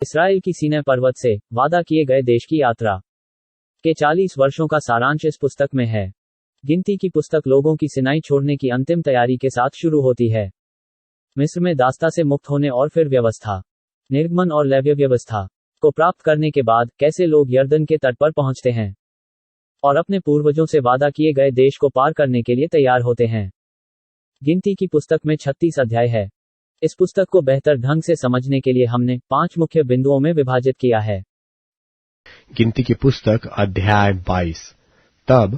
Israel की सीनै पर्वत से वादा किए गए देश की यात्रा के 40 वर्षों का सारांश इस पुस्तक में है। गिनती की पुस्तक लोगों की सिनाई छोड़ने की अंतिम तैयारी के साथ शुरू होती है। मिस्र में दास्ता से मुक्त होने और फिर व्यवस्था, निर्गमन और लेव्य व्यवस्था को प्राप्त करने के बाद कैसे लोग यर्दन के तट पर पहुंचते हैं और अपने पूर्वजों से वादा किए गए देश को पार करने के लिए तैयार होते हैं। गिनती की पुस्तक में 36 अध्याय है। इस पुस्तक को बेहतर ढंग से समझने के लिए हमने 5 मुख्य बिंदुओं में विभाजित किया है। गिनती की पुस्तक अध्याय 22। तब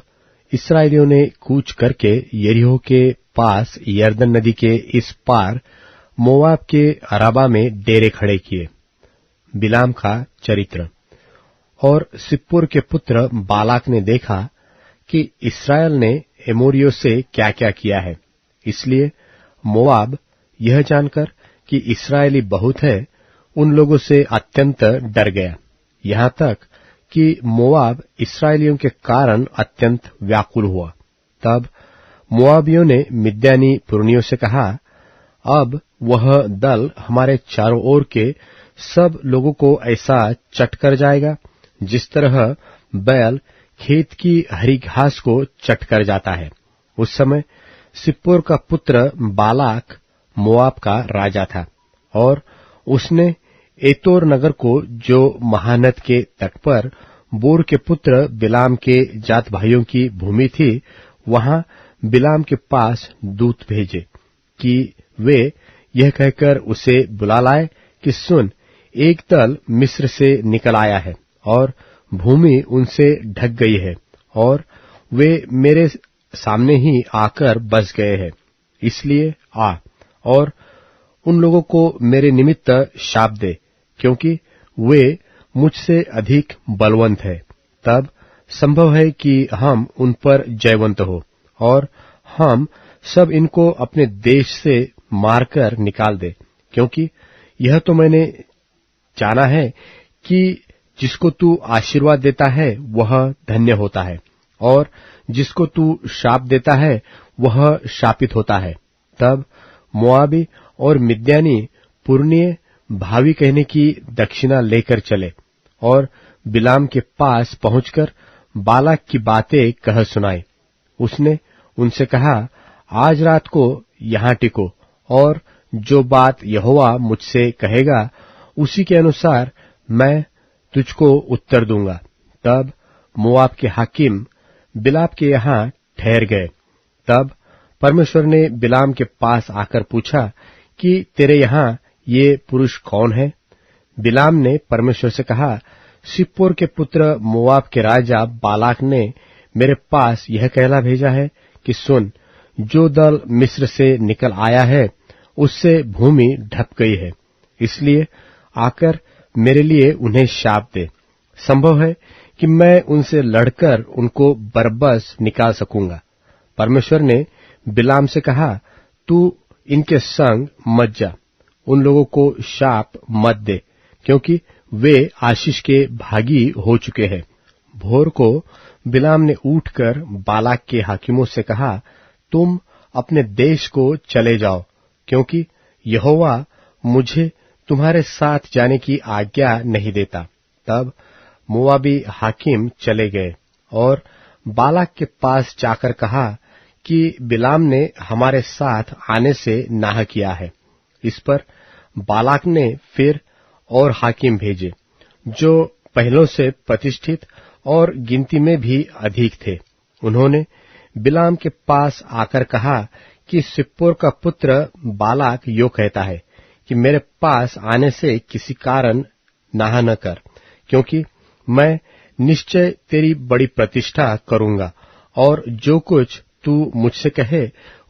इस्राएलियों ने कूच करके यरीहो के पास यरदन नदी के इस पार मोआब के अराबा में डेरे खड़े किए। बिलाम का चरित्र। और सिप्पोर के पुत्र बालाक ने देखा कि इस्राएल ने एमोरियों से क्या क्या किया है, इसलिए मोआब यह जानकर कि इस्राएली बहुत है, उन लोगों से अत्यंत डर गया, यहाँ तक कि मोआब इस्राएलियों के कारण अत्यंत व्याकुल हुआ। तब मोआबियों ने मिद्यानी पुरनियों से कहा, अब वह दल हमारे चारों ओर के सब लोगों को ऐसा चट कर जाएगा जिस तरह बैल खेत की हरी घास को चट कर जाता है। उस समय सिप्पोर का पुत्र बालाक मोआब का राजा था, और उसने एतोर नगर को, जो महानद के तट पर बोर के पुत्र बिलाम के जात भाइयों की भूमि थी, वहां बिलाम के पास दूत भेजे कि वे यह कहकर उसे बुला लाए कि सुन, एक दल मिस्र से निकल आया है और भूमि उनसे ढक गई है और वे मेरे सामने ही आकर बस गए हैं। इसलिए आ और उन लोगों को मेरे निमित्त शाप दे, क्योंकि वे मुझसे अधिक बलवंत है। तब संभव है कि हम उन पर जयवंत हो और हम सब इनको अपने देश से मारकर निकाल दे, क्योंकि यह तो मैंने जाना है कि जिसको तू आशीर्वाद देता है वह धन्य होता है, और जिसको तू शाप देता है वह शापित होता है। तब मोआबी और मिद्यानी पुरनिये भावी कहने की दक्षिणा लेकर चले और बिलाम के पास पहुंचकर बालाक की बातें कह सुनाई। उसने उनसे कहा, आज रात को यहां टिको, और जो बात यहोवा मुझसे कहेगा उसी के अनुसार मैं तुझको उत्तर दूंगा। तब मोआब के हाकिम बिलाम के यहां ठहर गए। तब परमेश्वर ने बिलाम के पास आकर पूछा कि तेरे यहां ये पुरुष कौन है? बिलाम ने परमेश्वर से कहा, सिप्पोर के पुत्र मोआब के राजा बालाक ने मेरे पास यह कहला भेजा है कि सुन, जो दल मिस्र से निकल आया है उससे भूमि ढप गई है, इसलिए आकर मेरे लिए उन्हें शाप दे। संभव है कि मैं उनसे लड़कर उनको बरबस निकाल सकूंगा। परमेश्वर ने बिलाम से कहा, तू इनके संग मत जा, उन लोगों को शाप मत दे, क्योंकि वे आशीष के भागी हो चुके हैं। भोर को बिलाम ने उठकर बालाक के हाकिमों से कहा, तुम अपने देश को चले जाओ, क्योंकि यहोवा मुझे तुम्हारे साथ जाने की आज्ञा नहीं देता। तब मोआबी हाकिम चले गए और बालाक के पास जाकर कहा कि बिलाम ने हमारे साथ आने से नाह किया है। इस पर बालाक ने फिर और हाकिम भेजे, जो पहलों से प्रतिष्ठित और गिनती में भी अधिक थे। उन्होंने बिलाम के पास आकर कहा कि सिप्पोर का पुत्र बालाक यो कहता है कि मेरे पास आने से किसी कारण नाह न कर, क्योंकि मैं निश्चय तेरी बड़ी प्रतिष्ठा करूंगा, और जो कुछ तू मुझसे कहे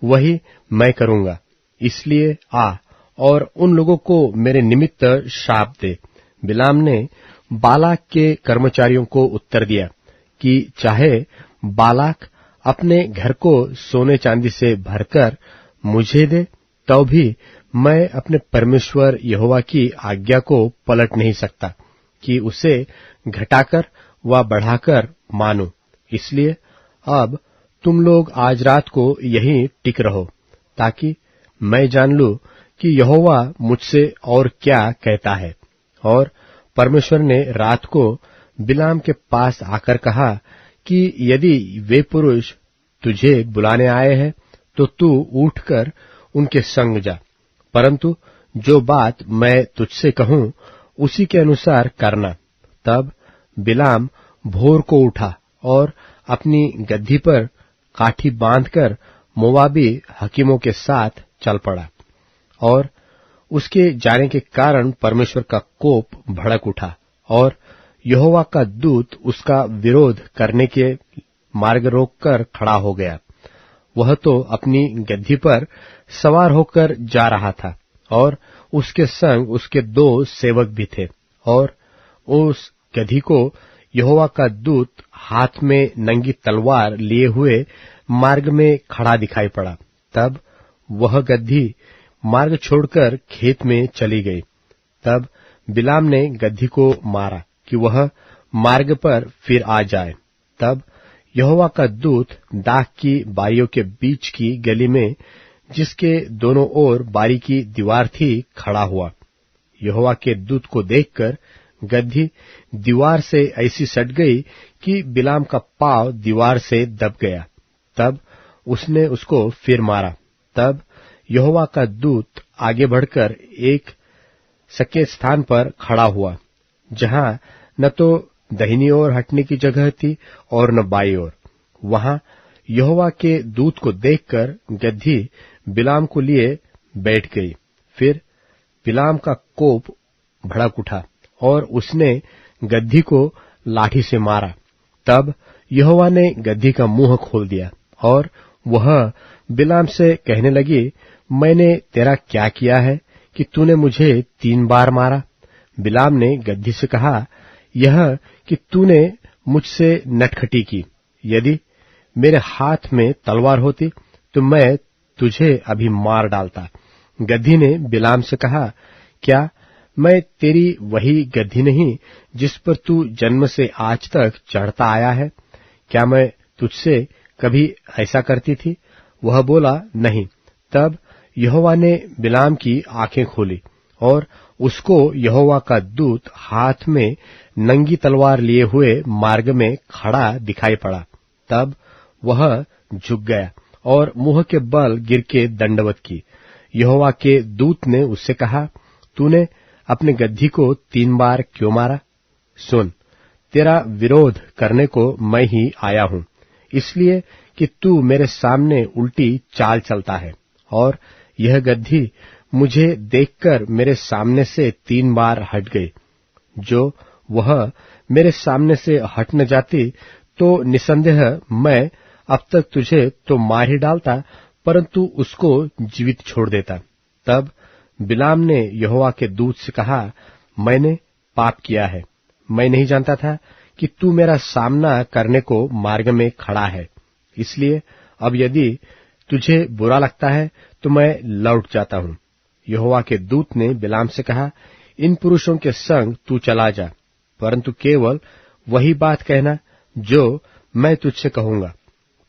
वही मैं करूंगा। इसलिए आ और उन लोगों को मेरे निमित्त शाप दे। बिलाम ने बालाक के कर्मचारियों को उत्तर दिया कि चाहे बालाक अपने घर को सोने चांदी से भरकर मुझे दे, तो भी मैं अपने परमेश्वर यहोवा की आज्ञा को पलट नहीं सकता कि उसे घटाकर व बढ़ाकर मानूं। इसलिए अब तुम लोग आज रात को यहीं टिक रहो, ताकि मैं जान लूं कि यहोवा मुझसे और क्या कहता है। और परमेश्वर ने रात को बिलाम के पास आकर कहा कि यदि वे पुरुष तुझे बुलाने आए हैं तो तू उठकर उनके संग जा, परंतु जो बात मैं तुझसे कहूं उसी के अनुसार करना। तब बिलाम भोर को उठा और अपनी गद्दी पर काठी बांधकर मोवाबी हकीमों के साथ चल पड़ा, और उसके जाने के कारण परमेश्वर का कोप भड़क उठा और यहोवा का दूत उसका विरोध करने के मार्ग रोककर खड़ा हो गया। वह तो अपनी गद्दी पर सवार होकर जा रहा था और उसके संग उसके 2 सेवक भी थे, और उस गधी को यहोवा का दूत हाथ में नंगी तलवार लिए हुए मार्ग में खड़ा दिखाई पड़ा। तब वह गद्दी मार्ग छोड़कर खेत में चली गई। तब बिलाम ने गद्दी को मारा कि वह मार्ग पर फिर आ जाए। तब यहोवा का दूत दाख की बारियों के बीच की गली में, जिसके दोनों ओर बारी की दीवार थी, खड़ा हुआ। यहोवा के दूत को देखकर गद्दी दीवार से ऐसी सट गई कि बिलाम का पांव दीवार से दब गया। तब उसने उसको फिर मारा। तब यहोवा का दूत आगे बढ़कर एक सके स्थान पर खड़ा हुआ, जहां न तो दाहिनी ओर हटने की जगह थी और न बाई ओर। वहां यहोवा के दूत को देखकर गद्दी बिलाम को लिए बैठ गई। फिर बिलाम का कोप भड़क उठा और उसने गद्दी को लाठी से मारा। तब यहोवा ने गद्दी का मुंह खोल दिया और वह बिलाम से कहने लगी, मैंने तेरा क्या किया है कि तूने मुझे 3 बार मारा? बिलाम ने गद्दी से कहा, यह कि तूने मुझसे नटखटी की। यदि मेरे हाथ में तलवार होती तो मैं तुझे अभी मार डालता। गद्दी ने बिलाम से कहा, क्या मैं तेरी वही गद्दी नहीं जिस पर तू जन्म से आज तक चढ़ता आया है? क्या मैं तुझसे कभी ऐसा करती थी? वह बोला, नहीं। तब यहोवा ने बिलाम की आंखें खोली और उसको यहोवा का दूत हाथ में नंगी तलवार लिए हुए मार्ग में खड़ा दिखाई पड़ा। तब वह झुक गया और मुंह के बल गिर के दंडवत की। यहोवा के दूत ने उससे कहा, तूने अपने गद्दी को 3 बार क्यों मारा? सुन, तेरा विरोध करने को मैं ही आया हूं, इसलिए कि तू मेरे सामने उल्टी चाल चलता है। और यह गद्दी मुझे देखकर मेरे सामने से 3 बार हट गई। जो वह मेरे सामने से हट न जाती तो निसंदेह मैं अब तक तुझे तो मार ही डालता, परंतु उसको जीवित छोड़ देता। तब बिलाम ने यहोवा के दूत से कहा, मैंने पाप किया है। मैं नहीं जानता था कि तू मेरा सामना करने को मार्ग में खड़ा है। इसलिए अब यदि तुझे बुरा लगता है तो मैं लौट जाता हूं। यहोवा के दूत ने बिलाम से कहा, इन पुरुषों के संग तू चला जा, परंतु केवल वही बात कहना जो मैं तुझसे कहूंगा।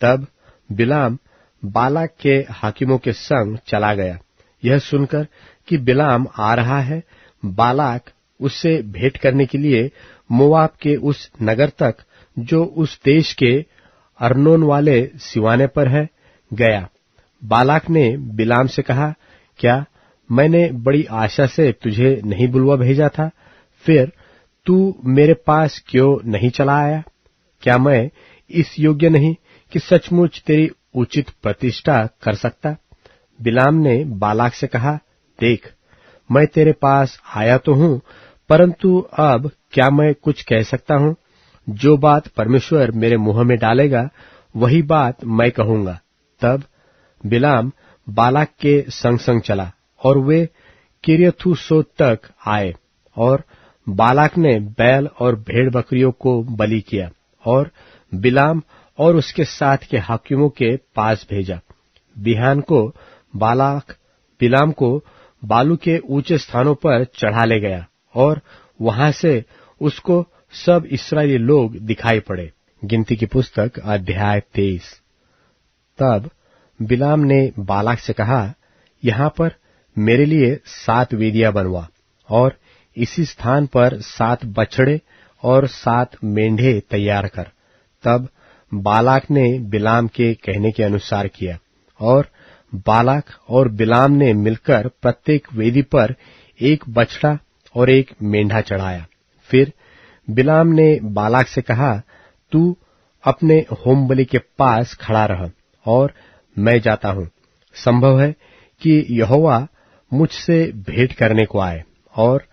तब बिलाम बालाक के हाकिमों के संग चला गया। यह सुनकर कि बिलाम आ रहा है, बालाक उससे भेंट करने के लिए मोआब के उस नगर तक, जो उस देश के अर्नोन वाले सिवाने पर है, गया। बालाक ने बिलाम से कहा, क्या मैंने बड़ी आशा से तुझे नहीं बुलवा भेजा था? फिर तू मेरे पास क्यों नहीं चला आया? क्या मैं इस योग्य नहीं कि सचमुच तेरी उचित प्रतिष्ठा कर सकता? बिलाम ने बालाक से कहा, देख, मैं तेरे पास आया तो हूं, परंतु अब क्या मैं कुछ कह सकता हूं? जो बात परमेश्वर मेरे मुंह में डालेगा वही बात मैं कहूंगा। तब बिलाम बालाक के संग संग चला और वे किर्यथूसोत तक आए, और बालाक ने बैल और भेड़ बकरियों को बलि किया और बिलाम और उसके साथ के हाकिमों के पास भेजा। बिहान को बालाक बिलाम को बालू के ऊंचे स्थानों पर चढ़ा ले गया और वहां से उसको सब इस्राएली लोग दिखाई पड़े। गिनती की पुस्तक अध्याय 23। तब बिलाम ने बालाक से कहा, यहाँ पर मेरे लिए 7 वेदियां बनवा और इसी स्थान पर 7 बछड़े और 7 मेंढे तैयार कर। तब बालाक ने बिलाम के कहने के अनुसार किया, और बालाक और बिलाम ने मिलकर प्रत्येक वेदी पर एक बछड़ा और एक मेंढा चढ़ाया। फिर बिलाम ने बालाक से कहा, तू अपने होमबलि के पास खड़ा रह, और मैं जाता हूं। संभव है कि यहोवा मुझसे भेंट करने को आए, और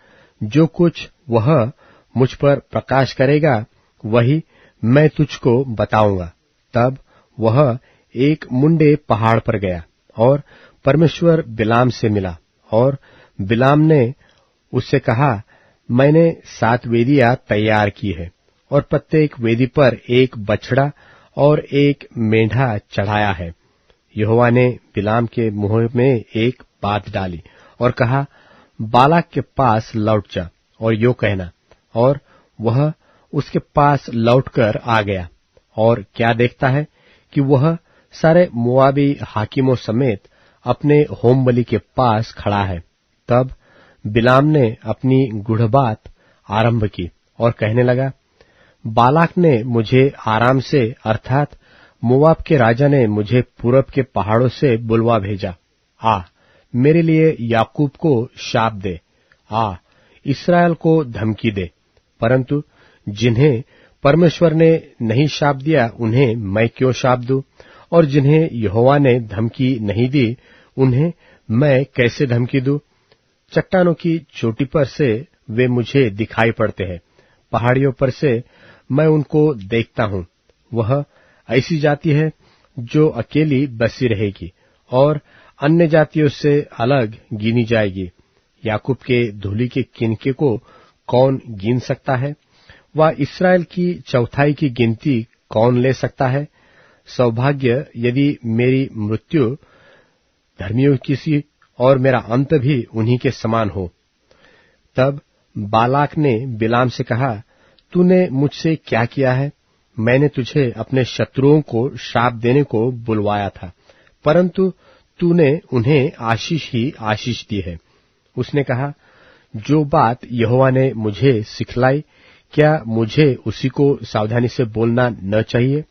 जो कुछ वह मुझ पर प्रकाश करेगा वही मैं तुझको बताऊंगा। तब वह एक मुंडे पहाड़ पर गया, और परमेश्वर बिलाम से मिला, और बिलाम ने उससे कहा, मैंने 7 वेदियां तैयार की है, और प्रत्येक वेदी पर एक बछड़ा और एक मेंढा चढ़ाया है। यहोवा ने बिलाम के मुंह में एक बात डाली और कहा, बालाक के पास लौट जा और यो कहना। और वह उसके पास लौटकर आ गया, और क्या देखता है कि वह सारे मोआबी हाकिमों समेत अपने होमबलि के पास खड़ा है। तब बिलाम ने अपनी गूढ़ बात आरंभ की और कहने लगा, बालाक ने मुझे आराम से अर्थात मोआब के राजा ने मुझे पूरब के पहाड़ों से बुलवा भेजा। आ, मेरे लिए याकूब को शाप दे, आ, इस्राएल को धमकी दे। परंतु जिन्हें परमेश्वर ने नहीं शाप दिया उन्हें मैं क्यों शाप दूं, और जिन्हें यहोवा ने धमकी नहीं दी उन्हें मैं कैसे धमकी दूं। चट्टानों की चोटी पर से वे मुझे दिखाई पड़ते हैं, पहाड़ियों पर से मैं उनको देखता हूं। वह ऐसी जाति है जो अकेली बसी रहेगी और अन्य जातियों से अलग गिनी जाएगी। याकूब के धूलि के किनके को कौन गिन सकता है? वह इस्राएल की चौथाई की गिनती कौन ले सकता है? सौभाग्य यदि मेरी मृत्यु धर्मियों की सी और मेरा अंत भी उन्हीं के समान हो। तब बालाक ने बिलाम से कहा, तूने मुझसे क्या किया है? मैंने तुझे अपने शत्रुओं को शाप देने को बुलवाया था, परंतु तूने उन्हें आशीष ही आशीष दी है। उसने कहा, जो बात यहोवा ने मुझे सिखलाई, क्या मुझे उसी को सावधानी से बोलना न चाहिए?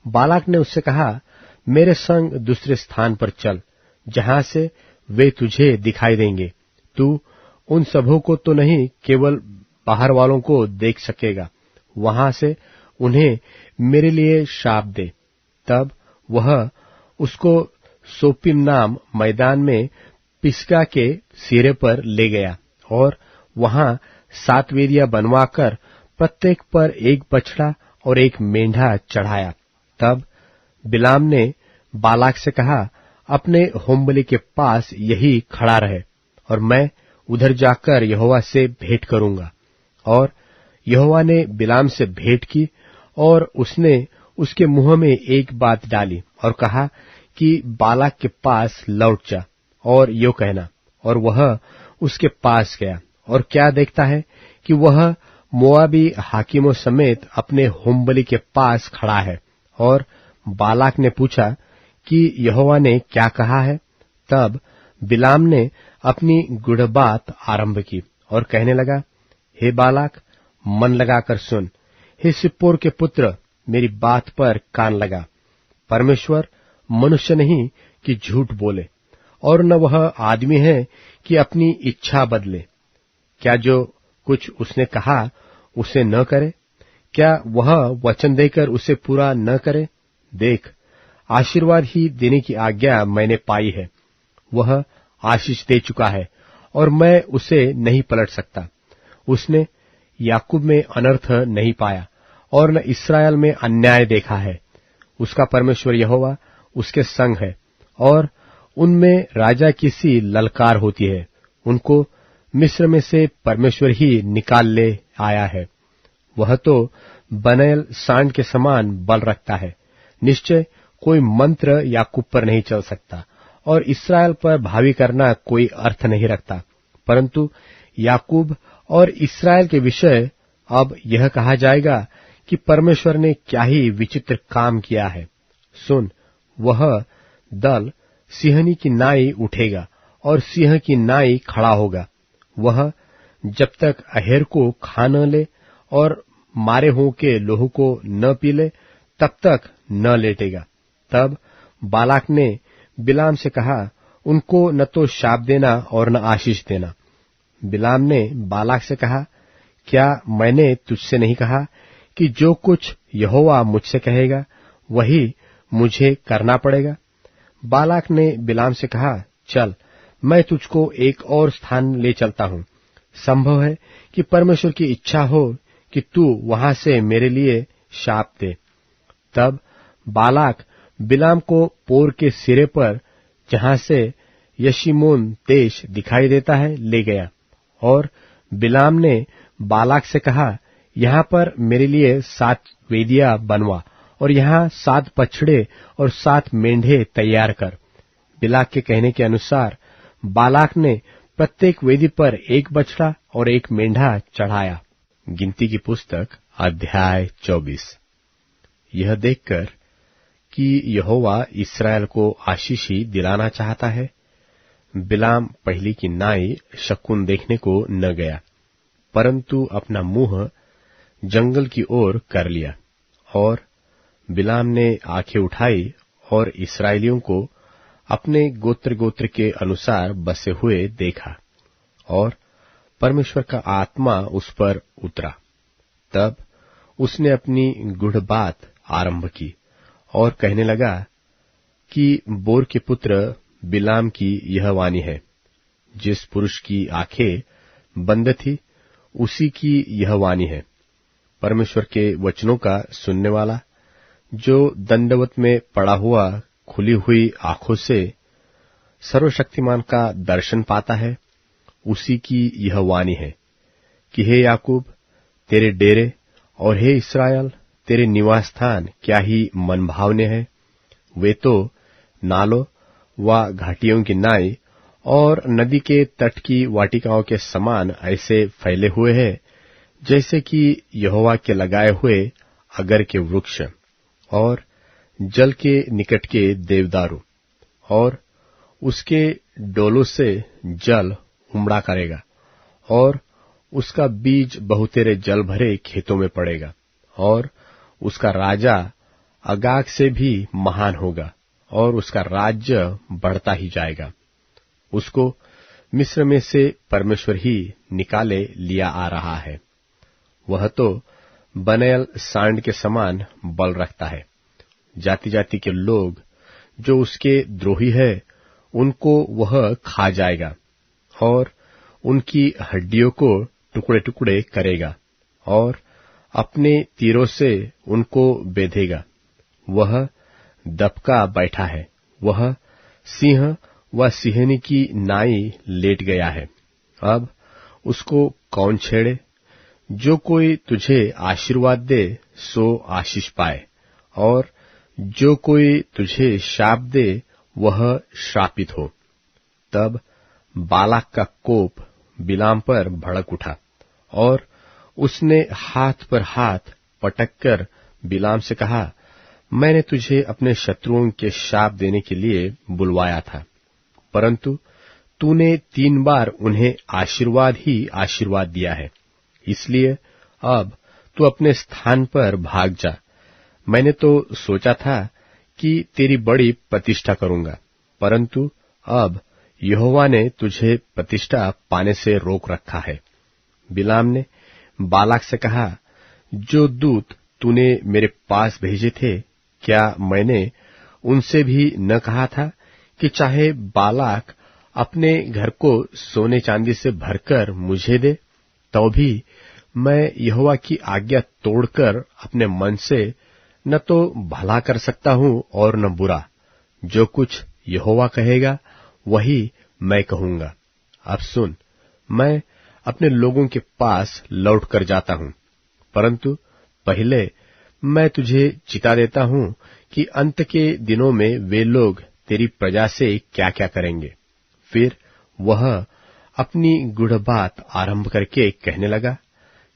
बालाक ने उससे कहा, मेरे संग दूसरे स्थान पर चल, जहां से वे तुझे दिखाई देंगे। तू उन सबों को तो नहीं, केवल बाहर वालों को देख सकेगा। वहां से उन्हें मेरे लिए शाप दे। तब वह उसको सोपिम नाम मैदान में पिसगा के सिरे पर ले गया, और वहां 7 वेदियां बनवाकर प्रत्येक पर एक बछड़ा और एक मेंढा चढ़ाया। तब बिलाम ने बालाक से कहा, अपने होमबलि के पास यही खड़ा रहे, और मैं उधर जाकर यहोवा से भेंट करूंगा। और यहोवा ने बिलाम से भेंट की, और उसने उसके मुंह में एक बात डाली और कहा कि बालाक के पास लौट जा और यो कहना। और वह उसके पास गया, और क्या देखता है कि वह मोआबी हाकिमों समेत अपने होमबलि के पास खड़ा है। और बालाक ने पूछा कि यहोवा ने क्या कहा है? तब बिलाम ने अपनी गूढ़ बात आरंभ की और कहने लगा, हे बालाक, मन लगाकर सुन। हे सिप्पोर के पुत्र, मेरी बात पर कान लगा। परमेश्वर मनुष्य नहीं कि झूठ बोले, और न वह आदमी है कि अपनी इच्छा बदले। क्या जो कुछ उसने कहा उसे न करे? क्या वह वचन देकर उसे पूरा न करे? देख, आशीर्वाद ही देने की आज्ञा मैंने पाई है। वह आशीष दे चुका है, और मैं उसे नहीं पलट सकता। उसने याकूब में अनर्थ नहीं पाया, और न इस्राएल में अन्याय देखा है। उसका परमेश्वर यहोवा उसके संग है, और उनमें राजा की सी ललकार होती है। उनको मिस्र में से परमेश्वर ही निकाल ले आया है। वह तो बनेल सांड के समान बल रखता है। निश्चय कोई मंत्र याकूब पर नहीं चल सकता, और इस्राएल पर भावी करना कोई अर्थ नहीं रखता। परंतु याकूब और इस्राएल के विषय अब यह कहा जाएगा कि परमेश्वर ने क्या ही विचित्र काम किया है। सुन, वह दल सिंहनी की नाई उठेगा, और सिंह की नाई खड़ा होगा। वह जब तक अहेर को खा न ले और मारे हों के लोहू को न पी ले, तब तक न लेटेगा। तब बालाक ने बिलाम से कहा, उनको न तो शाप देना और न आशीष देना। बिलाम ने बालाक से कहा, क्या मैंने तुझसे नहीं कहा कि जो कुछ यहोवा मुझसे कहेगा वही मुझे करना पड़ेगा? बालाक ने बिलाम से कहा, चल, मैं तुझको एक और स्थान ले चलता हूं। संभव है कि परमेश्वर की इच्छा हो कि तू वहां से मेरे लिए शाप दे। तब बालाक बिलाम को पोर के सिरे पर, जहां से यशीमोन देश दिखाई देता है, ले गया। और बिलाम ने बालाक से कहा, यहाँ पर मेरे लिए 7 वेदियां बनवा और यहाँ 7 बछड़े और 7 मेंढे तैयार कर। बिलाक के कहने के अनुसार बालाक ने प्रत्येक वेदी पर 1 बछड़ा और 1 मेंढा चढ़ाया। गिनती की पुस्तक अध्याय 24। यह देखकर कि यहोवा इस्राएल को आशीष ही दिलाना चाहता है, बिलाम पहली की नाई शकुन देखने को न गया, परंतु अपना मुंह जंगल की ओर कर लिया। और बिलाम ने आंखें उठाई और इस्राएलियों को अपने गोत्र गोत्र के अनुसार बसे हुए देखा, और परमेश्वर का आत्मा उस पर उतरा। तब उसने अपनी गूढ़ बात आरंभ की और कहने लगा कि बोर के पुत्र बिलाम की यह वाणी है। जिस पुरुष की आंखें बंद थी उसी की यह वाणी है। परमेश्वर के वचनों का सुनने वाला, जो दंडवत में पड़ा हुआ खुली हुई आंखों से सर्वशक्तिमान का दर्शन पाता है, उसी की यह वाणी है कि हे याकूब, तेरे डेरे, और हे इस्राएल, तेरे निवास स्थान क्या ही मनभावने हैं। वे तो नालों व घाटियों की नाई और नदी के तट की वाटिकाओं के समान ऐसे फैले हुए हैं, जैसे कि यहोवा के लगाए हुए अगर के वृक्ष और जल के निकट के देवदारू, और उसके डोलों से जल उमड़ा करेगा, और उसका बीज बहुतेरे जल भरे खेतों में पड़ेगा, और उसका राजा अगाग से भी महान होगा, और उसका राज्य बढ़ता ही जाएगा। उसको मिस्र में से परमेश्वर ही निकाले लिया आ रहा है। वह तो बनैल सांड के समान बल रखता है। जाति जाति के लोग जो उसके द्रोही है, उनको वह खा जाएगा और उनकी हड्डियों को टुकड़े टुकड़े करेगा और अपने तीरों से उनको बेधेगा। वह दबका बैठा है, वह सिंह व सिंहनी की नाई लेट गया है। अब उसको कौन छेड़े? जो कोई तुझे आशीर्वाद दे सो आशीष पाए, और जो कोई तुझे शाप दे वह श्रापित हो। तब बालाक का कोप बिलाम पर भड़क उठा, और उसने हाथ पर हाथ पटककर बिलाम से कहा, मैंने तुझे अपने शत्रुओं के शाप देने के लिए बुलवाया था, परंतु तूने 3 बार उन्हें आशीर्वाद ही आशीर्वाद दिया है। इसलिए अब तू अपने स्थान पर भाग जा। मैंने तो सोचा था कि तेरी बड़ी प्रतिष्ठा करूंगा, परंतु अब यहोवा ने तुझे प्रतिष्ठा पाने से रोक रखा है। बिलाम ने बालाक से कहा, जो दूत तूने मेरे पास भेजे थे, क्या मैंने उनसे भी न कहा था कि चाहे बालाक अपने घर को सोने चांदी से भरकर मुझे दे, तो भी मैं यहोवा की आज्ञा तोड़कर अपने मन से न तो भला कर सकता हूं और न बुरा। जो कुछ यहोवा कहेगा वही मैं कहूंगा। अब सुन, मैं अपने लोगों के पास लौट कर जाता हूं, परंतु पहले मैं तुझे चिता देता हूं कि अंत के दिनों में वे लोग तेरी प्रजा से क्या क्या करेंगे। फिर वह अपनी गूढ़ बात आरंभ करके कहने लगा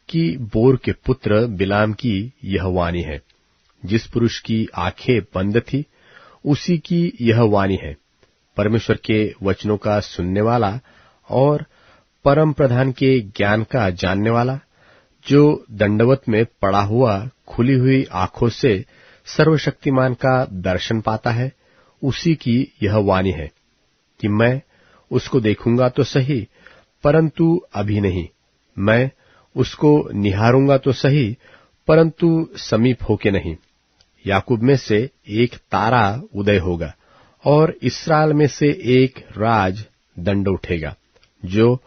कि बोर के पुत्र बिलाम की यह वाणी है। जिस पुरुष की आंखें बंद थी उसी की यह वाणी है। परमेश्वर के वचनों का सुनने वाला और परम प्रधान के ज्ञान का जानने वाला, जो दंडवत में पड़ा हुआ खुली हुई आंखों से सर्वशक्तिमान का दर्शन पाता है, उसी की यह वाणी है कि मैं उसको देखूंगा तो सही, परंतु अभी नहीं। मैं उसको निहारूंगा तो सही, परंतु समीप होके नहीं। याकूब में से एक तारा उदय होगा और इस्राएल में से एक राज दंड उठेगा, जो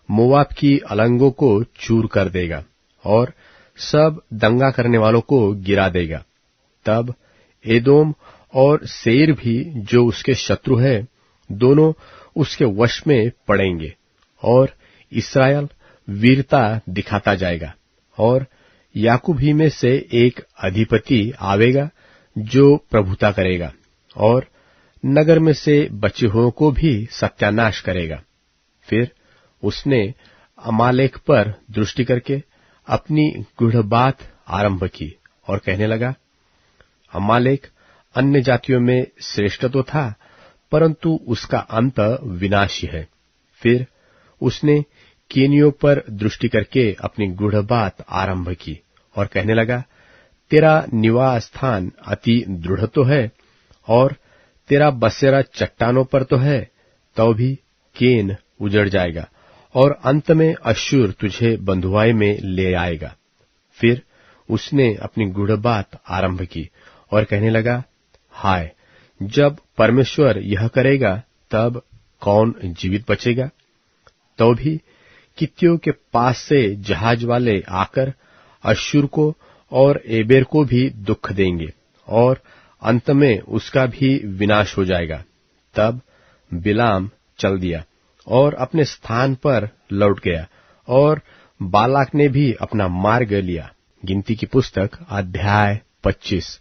मोआब की अलंगों को चूर कर देगा और सब दंगा करने वालों को गिरा देगा। तब एदोम और सेईर भी, जो उसके शत्रु है, दोनों उसके वश में पड़ेंगे और इस्राएल वीरता दिखाता जाएगा। और याकूब ही में से एक अधिपति आवेगा जो प्रभुता करेगा और नगर में से बचे हुओं को भी सत्यानाश करेगा। फिर उसने अमालेक पर दृष्टि करके अपनी गूढ़ बात आरंभ की और कहने लगा, अमालेक अन्य जातियों में श्रेष्ठ तो था, परंतु उसका अंत विनाशी है। फिर उसने केनियों पर दृष्टि करके अपनी गूढ़ बात आरंभ की और कहने लगा, तेरा निवास स्थान अति दृढ़ तो है और तेरा बसेरा चट्टानों पर तो है, तो भी केन उजड़ जाएगा और अंत में अश्शूर तुझे बंधुआई में ले आएगा। फिर उसने अपनी गूढ़ बात आरंभ की और कहने लगा, हाय, जब परमेश्वर यह करेगा तब कौन जीवित बचेगा? तो भी कित्तियों के पास से जहाज वाले आकर अश्शूर को और एबेर को भी दुख देंगे और अंत में उसका भी विनाश हो जाएगा। तब बिलाम चल दिया और अपने स्थान पर लौट गया और बालाक ने भी अपना मार्ग लिया। गिनती की पुस्तक अध्याय 25।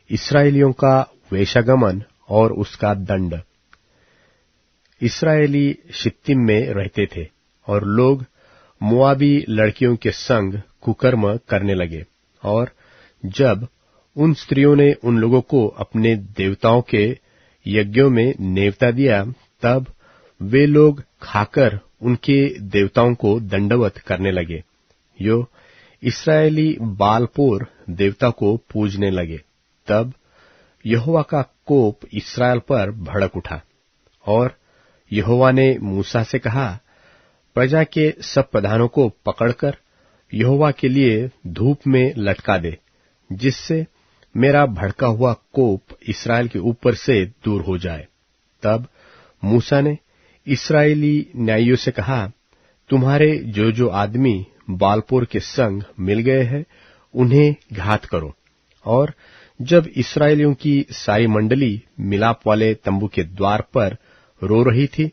इस्राएलियों का वेश्यागमन और उसका दंड। इस्राएली शित्तीम में रहते थे और लोग मोआबी लड़कियों के संग कुकर्म करने लगे। और जब उन स्त्रियों ने उन लोगों को अपने देवताओं के यज्ञों में नेवता दिया, तब वे लोग खाकर उनके देवताओं को दंडवत करने लगे। यो इस्राएली बालपोर देवता को पूजने लगे। तब यहोवा का कोप इस्राएल पर भड़क उठा और यहोवा ने मूसा से कहा, प्रजा के सब प्रधानों को पकड़कर यहोवा के लिए धूप में लटका दे, जिससे मेरा भड़का हुआ कोप इस्राएल के ऊपर से दूर हो जाए। तब मूसा ने इस्राएली न्यायियों से कहा, तुम्हारे जो जो आदमी बालपोर के संग मिल गए हैं, उन्हें घात करो। और जब इस्राएलियों की सारी मंडली मिलाप वाले तंबू के द्वार पर रो रही थी,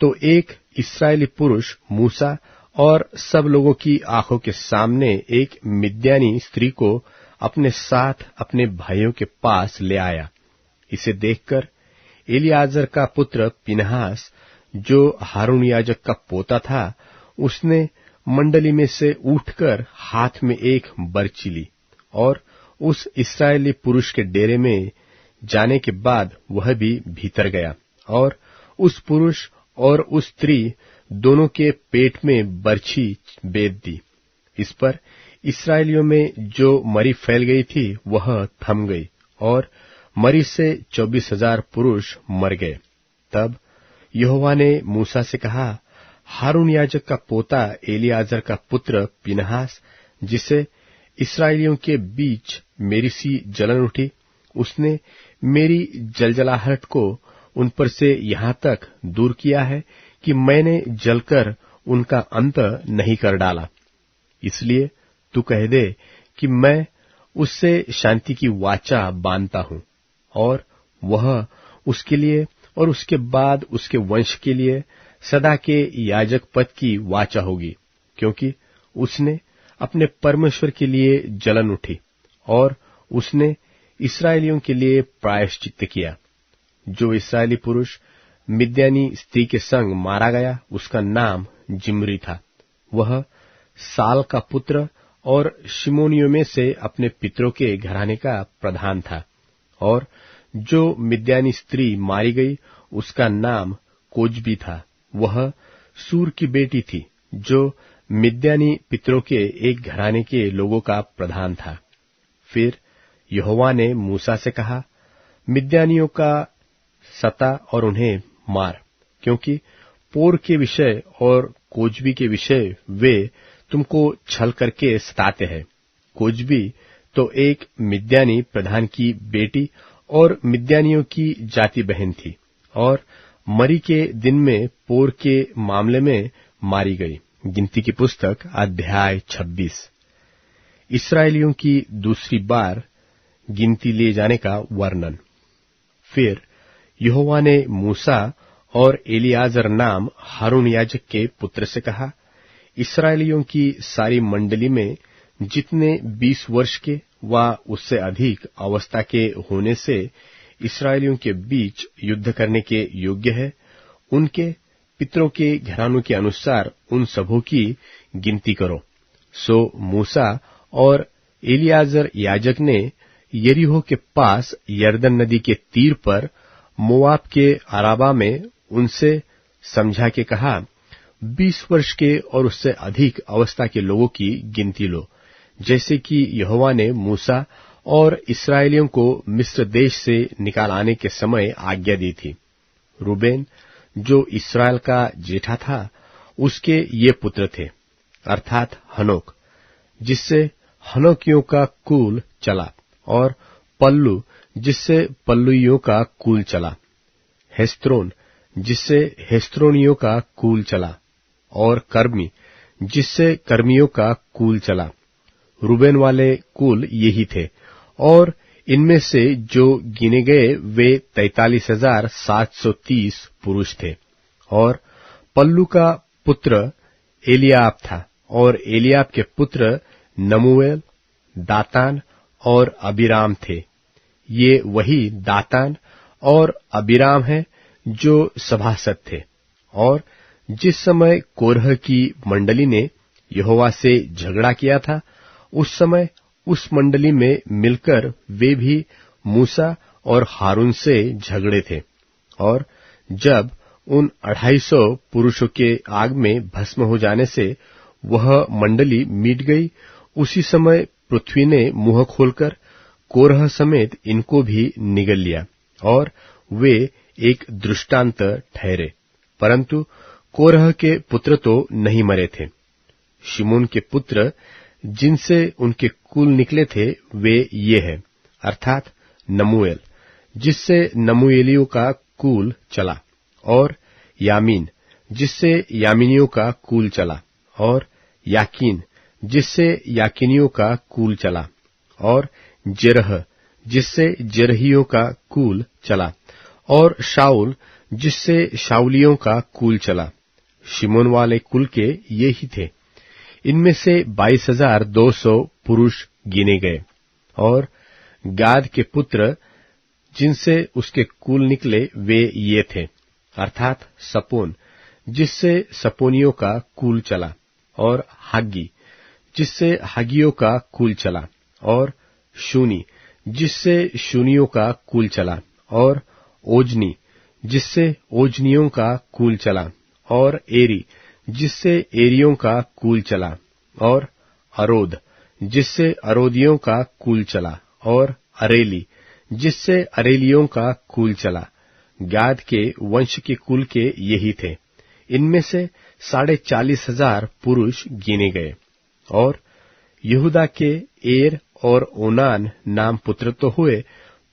तो एक इस्राएली पुरुष मूसा और सब लोगों की आंखों के सामने एक मिद्यानी स्त्री को अपने साथ अपने भाइयों के पास ले आया। इसे देखकर एलियाजर का पुत्र पिनहास, जो हारून याजक का पोता था, उसने मंडली में से उठकर हाथ में एक बर्ची ली और उस इस्राएली पुरुष के डेरे में जाने के बाद वह भी भीतर गया और उस पुरुष और उस स्त्री दोनों के पेट में बर्छी बेध दी। इस पर इस्राएलियों में जो मरी फैल गई थी वह थम गई और मरी से 24,000 पुरुष मर गए। तब यहोवा ने मूसा से कहा, हारून याजक का पोता एलियाजर का पुत्र पिनहास, जिसे इस्राएलियों के बीच मेरी सी जलन उठी, उसने मेरी जलजलाहट को उन पर से यहां तक दूर किया है कि मैंने जलकर उनका अंत नहीं कर डाला। इसलिए तू कह दे कि मैं उससे शांति की वाचा बांधता हूं और वह उसके लिए और उसके बाद उसके वंश के लिए सदा के याजक पद की वाचा होगी, क्योंकि उसने अपने परमेश्वर के लिए जलन उठी और उसने इस्राएलियों के लिए प्रायश्चित्त किया। जो इस्राएली पुरुष मिद्यानी स्त्री के संग मारा गया, उसका नाम जिम्री था। वह साल का पुत्र और शिमोनियों में से अपने पितरों के घराने का प्रधान था। और जो मिद्यानी स्त्री मारी गई, उसका नाम कोजबी था। वह सूर की बेटी थी जो मिद्यानी पितरों के एक घराने के लोगों का प्रधान था। फिर यहोवा ने मूसा से कहा, मिद्यानियों का सता और उन्हें मार, क्योंकि पोर के विषय और कोजबी के विषय वे तुमको छल करके सताते हैं। कोजबी तो एक मिद्यानी प्रधान की बेटी और मिद्यानियों की जाति बहन थी, और मरी के दिन में पोर के मामले में मारी गई। गिनती की पुस्तक अध्याय 26। इस्राएलियों की दूसरी बार गिनती लिए जाने का वर्णन। फिर यहोवा ने मूसा और एलियाजर नाम हारून याजक के पुत्र से कहा, इस्राएलियों की सारी मंडली में जितने 20 वर्ष के व उससे अधिक अवस्था के होने से इस्राएलियों के बीच युद्ध करने के योग्य है, उनके पितरों के घरानों के अनुसार उन सबों की गिनती करो। सो मूसा और एलियाजर याजक ने यरीहो के पास यरदन नदी के तीर पर मोआब के अराबा में उनसे समझा के कहा, 20 वर्ष के और उससे अधिक अवस्था के लोगों की गिनती लो, जैसे कि यहोवा ने मूसा और इस्राएलियों को मिस्र देश से निकाल आने के समय आज्ञा दी थी। रूबेन जो इस्राएल का जेठा था, उसके ये पुत्र थे, अर्थात हनोक, जिससे हनोकियों का कुल चला, और पल्लू जिससे पल्लुइयों का कुल चला, हेस्त्रोन जिससे हेस्त्रोनियों का कुल चला, और कर्मी जिससे कर्मियों का कुल चला। रूबेन वाले कुल यही थे, और इनमें से जो गिने गए वे 43,730 पुरुष थे। और पल्लू का पुत्र एलियाब था, और एलियाब के पुत्र नमूएल, दातान और अबीराम थे। ये वही दातान और अबीराम हैं जो सभासद थे। और जिस समय कोरह की मंडली ने यहोवा से झगड़ा किया था, उस समय उस मंडली में मिलकर वे भी मूसा और हारून से झगड़े थे। और जब उन 250 पुरुषों के आग में भस्म हो जाने से वह मंडली मिट गई, उसी समय पृथ्वी ने मुंह खोलकर कोरह समेत इनको भी निगल लिया, और वे एक दृष्टांत ठहरे। परंतु कोरह के पुत्र तो नहीं मरे थे। शिमोन के पुत्र जिनसे उनके कुल निकले थे वे ये हैं, अर्थात नमूएल जिससे नमूएलियों का कुल चला, और यामीन जिससे यामीनियों का कुल चला, और याकीन जिससे याकीनियों का कुल चला, और जेरह जिससे जेरहियों का कुल चला, और शाऊल जिससे शाऊलियों का कुल चला। शिमोन वाले कुल के ये ही थे। इनमें से 22,200 पुरुष गिने गए। और गाद के पुत्र जिनसे उसके कुल निकले वे ये थे, अर्थात सपोन जिससे सपोनियों का कुल चला, और हाग्गी जिससे हागियों का कुल चला, और शूनी जिससे शूनियों का कुल चला, और ओजनी जिससे ओजनियों का कुल चला, और एरी जिससे एरियों का कुल चला, और अरोद जिससे अरोदियों का कुल चला, और अरेली जिससे अरेलियों का कुल चला। गाद के वंश के कुल के यही थे। इनमें से 40,500 पुरुष गिने गए। और यहूदा के एर और ओनान नाम पुत्र तो हुए,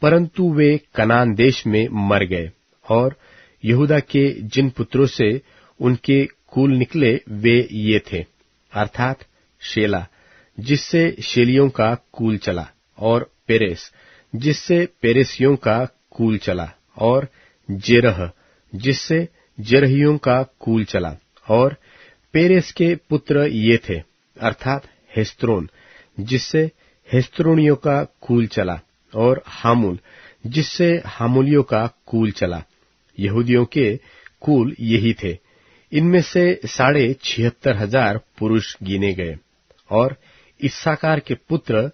परंतु वे कनान देश में मर गए। और यहूदा के जिन पुत्रों से उनके कुल निकले वे ये थे, अर्थात शेला जिससे शेलियों का कुल चला, और पेरेस जिससे पेरेसियों का कुल चला, और जेरह जिससे जेरहियों का कुल चला। और पेरेस के पुत्र ये थे, अर्थात हेस्त्रोन जिससे हेस्त्रोनियों का कुल चला, और हामुल जिससे हामुलियों का कुल चला। यहूदियों के कुल यही थे। इनमें से 76,500 पुरुष गिने गए। और इस्साकार के पुत्र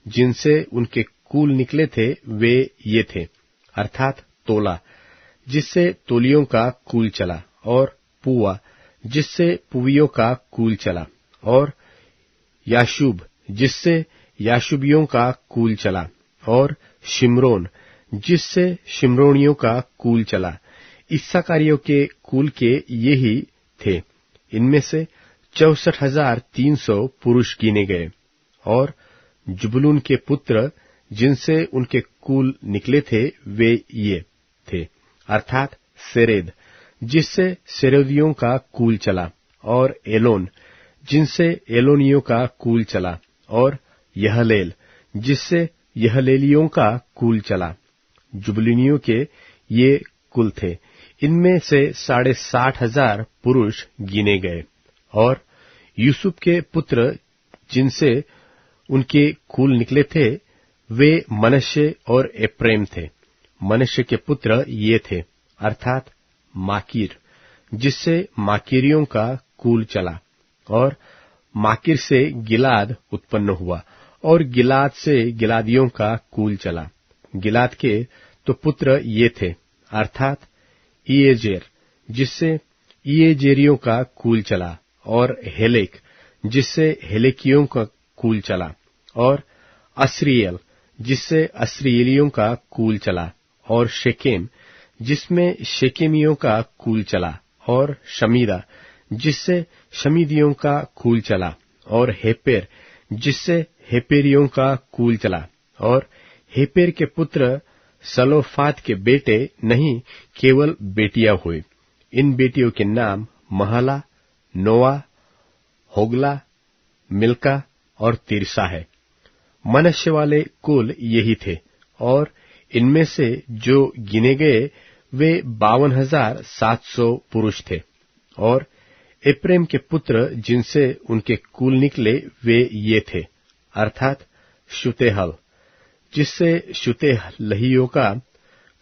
जिनसे उनके कुल निकले थे वे ये थे, अर्थात तोला जिससे तोलियों का कुल चला, और पुआ जिससे पुवियों का कूल चला, और याशूब, जिससे याशूबियों का कूल चला, और शिमरोन, जिससे शिमरोनियों का कूल चला। इस्साकारियों के कूल के ये ही थे। इनमें से 64,300 पुरुष गिने गए। और जुबलून के पुत्र जिनसे उनके कूल निकले थे वे ये थे, अर्थात सेरेद, जिससे सेरेदियों का कूल चला, और एलोन, जिनसे एलोनियों का कूल चला, और यहलेल, जिससे यहलेलियों का कूल चला। जुबलूनियों के ये कुल थे। इनमें से 60,500 पुरुष गिने गए। और यूसुफ के पुत्र जिनसे उनके कूल निकले थे वे मनश्शे और एप्रैम थे। मनश्शे के पुत्र ये थे, अर्थात माकीर, जिससे माकीरियों का कूल चला, और माकीर से गिलाद उत्पन्न हुआ, और गिलाद से गिलादियों का कूल चला। गिलाद के तो पुत्र ये थे, अर्थात इयेजेर, जिससे इयेजेरियों का कूल चला, और हेलेक, जिससे हेलेकियों का कूल चला, और अस्रिएल, जिससे अस्रिएलियों का कूल चला, और शेकेम, जिसमें शेकेमियों का कूल चला, और शमीदा, जिससे शमीदियों का कूल चला, और हेपेर, जिससे हेपेरियों का कूल चला। और हेपेर के पुत्र सलोफाद के बेटे नहीं, केवल बेटियां हुए। इन बेटियों के नाम महला, नोआ, होगला, मिल्का और तिरसा है। मनश्शे वाले कुल यही थे, और इनमें से जो गिने गए वे 52,700 पुरुष थे। और एप्रैम के पुत्र जिनसे उनके कुल निकले वे ये थे, अर्थात शुतेहल, जिससे शुतेलहियों का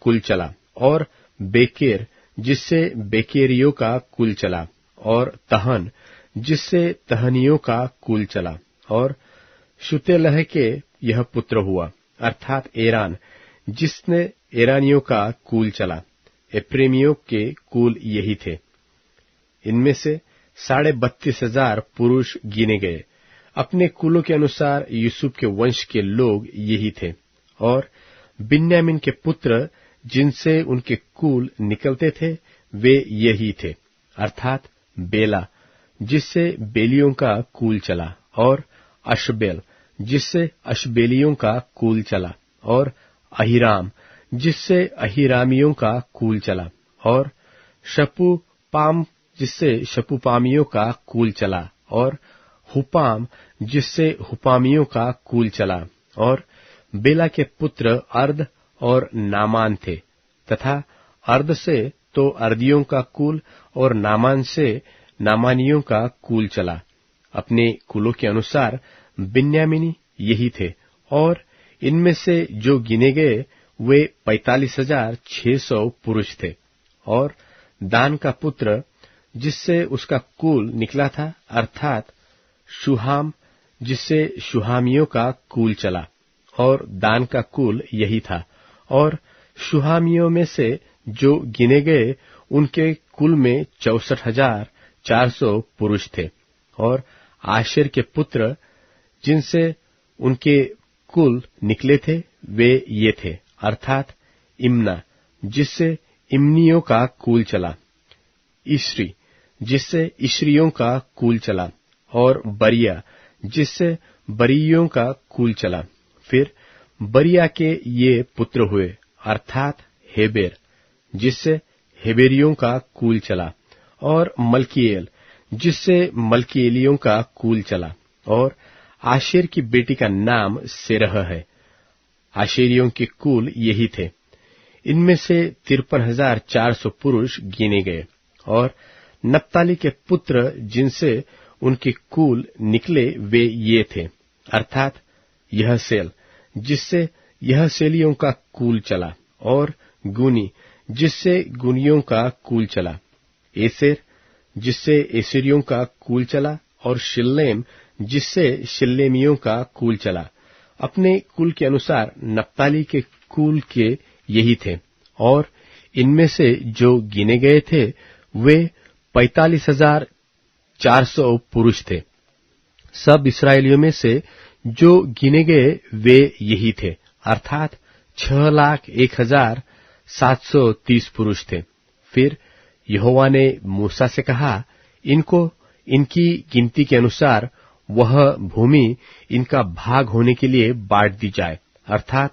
कुल चला, और बेकेर, जिससे बेकेरियों का कुल चला, और तहन, जिससे तहनियों का कुल चला। और शुतेलह के यह पुत्र हुआ, अर्थात एरान, जिसने एरानियों का कुल चला। एप्रेमियों के कुल यही थे। इनमें से 32,500 पुरुष गिने गए। अपने कुलों के अनुसार यूसुफ के वंश के लोग यही थे। और बिन्यामीन के पुत्र जिनसे उनके कुल निकलते थे वे यही थे, अर्थात बेला, जिससे बेलियों का कुल चला, और अशबेल, जिससे अशबेलियों का कुल चला, और अहीराम, जिससे अहीरामियों का कुल चला, और शपुपाम, जिससे शपुपामियों का कुल चला, और हुपाम, जिससे हुपामियों का कुल चला। और बेला के पुत्र अर्द और नामान थे, तथा अर्द से तो अर्दियों का कुल, और नामान से नामानियों का कुल चला। अपने कुलों के अनुसार बिन्यामीनी यही थे। और इनमें से जो गिने गए वे 45,600 पुरुष थे। और दान का पुत्र जिससे उसका कुल निकला था, अर्थात शुहाम, जिससे शुहामियों का कुल चला, और दान का कुल यही था। और शुहामियों में से जो गिने गए उनके कुल में 64,400 पुरुष थे। और आशेर के पुत्र जिनसे उनके कुल निकले थे वे ये थे, अर्थात इम्ना, जिससे इम्नियों का कुल चला, इश्री, जिससे इश्रियों का कुल चला, और बरिया, जिससे बरियों का कुल चला। फिर बरिया के ये पुत्र हुए, अर्थात हेबेर, जिससे हेबेरियों का कुल चला, और मल्कीएल, जिससे मल्कीएलियों का कुल चला। और आशेर की बेटी का नाम सेरह है। आशेरियों के कुल यही थे। इनमें से 53,400 पुरुष गिने गए। और नप्ताली के पुत्र जिनसे उनके कुल निकले वे ये थे, अर्थात यहसेल, जिससे यहसेलियों का कुल चला, और गुनी, जिससे गुनियों का कुल चला, एसेर, जिससे एसेरियों का कुल चला, और शिल्लेम, जिससे शिल्लेमियों का कुल चला। अपने कुल के अनुसार नप्ताली के कुल के यही थे। और इनमें से जो गिने गए थे वे 400 पुरुष थे। सब इस्राएलियों में से जो गिने गए वे यही थे, अर्थात 6,01,730 पुरुष थे। फिर यहोवा ने मूसा से कहा, इनको इनकी गिनती के अनुसार वह भूमि इनका भाग होने के लिए बांट दी जाए, अर्थात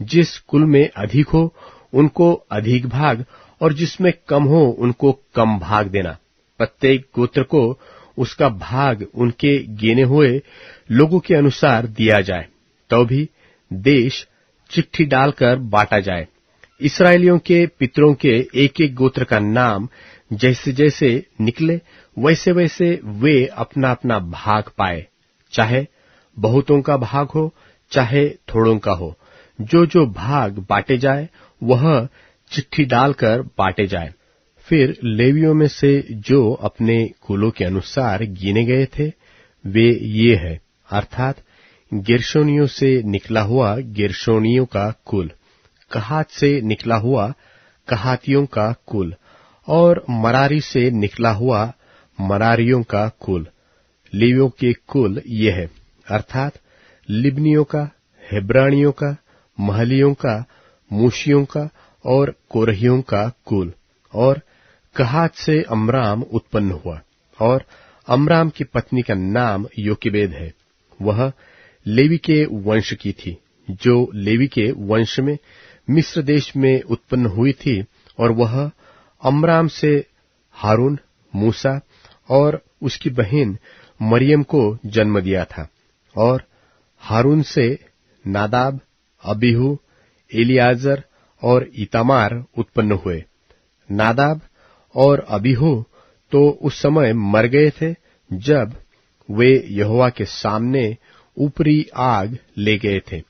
जिस कुल में अधिक हो उनको अधिक भाग और जिसमें कम हो उनको कम भाग देना। प्रत्येक गोत्र को उसका भाग उनके गिने हुए लोगों के अनुसार दिया जाए। तो भी देश चिट्ठी डालकर बांटा जाए। इस्राएलियों के पितरों के एक एक गोत्र का नाम जैसे जैसे निकले वैसे वैसे वे अपना अपना भाग पाए, चाहे बहुतों का भाग हो चाहे थोड़ों का हो। जो जो भाग बांटे जाए वह चिट्ठी डालकर बांटे जाए। फिर लेवियों में से जो अपने कुलों के अनुसार गिने गए थे वे ये है, अर्थात गेर्शोनियों से निकला हुआ गेर्शोनियों का कुल, कहात से निकला हुआ कहातियों का कुल और मरारी से निकला हुआ मरारियों का कुल। लेवियों के कुल ये है, अर्थात लिब्नियों का, हेब्रानियों का, महलियों का, मूशियों का और कोरहियों का कुल। और कहात से अमराम उत्पन्न हुआ और अमराम की पत्नी का नाम योकेबेद है। वह लेवी के वंश की थी, जो लेवी के वंश में मिस्र देश में उत्पन्न हुई थी। और वह अमराम से हारून, मूसा और उसकी बहन मरियम को जन्म दिया था। और हारून से नादाब, अबीहू, एलियाजर और इतामार उत्पन्न हुए। नादाब और अबीहू तो उस समय मर गए थे जब वे यहोवा के सामने ऊपरी आग ले गए थे।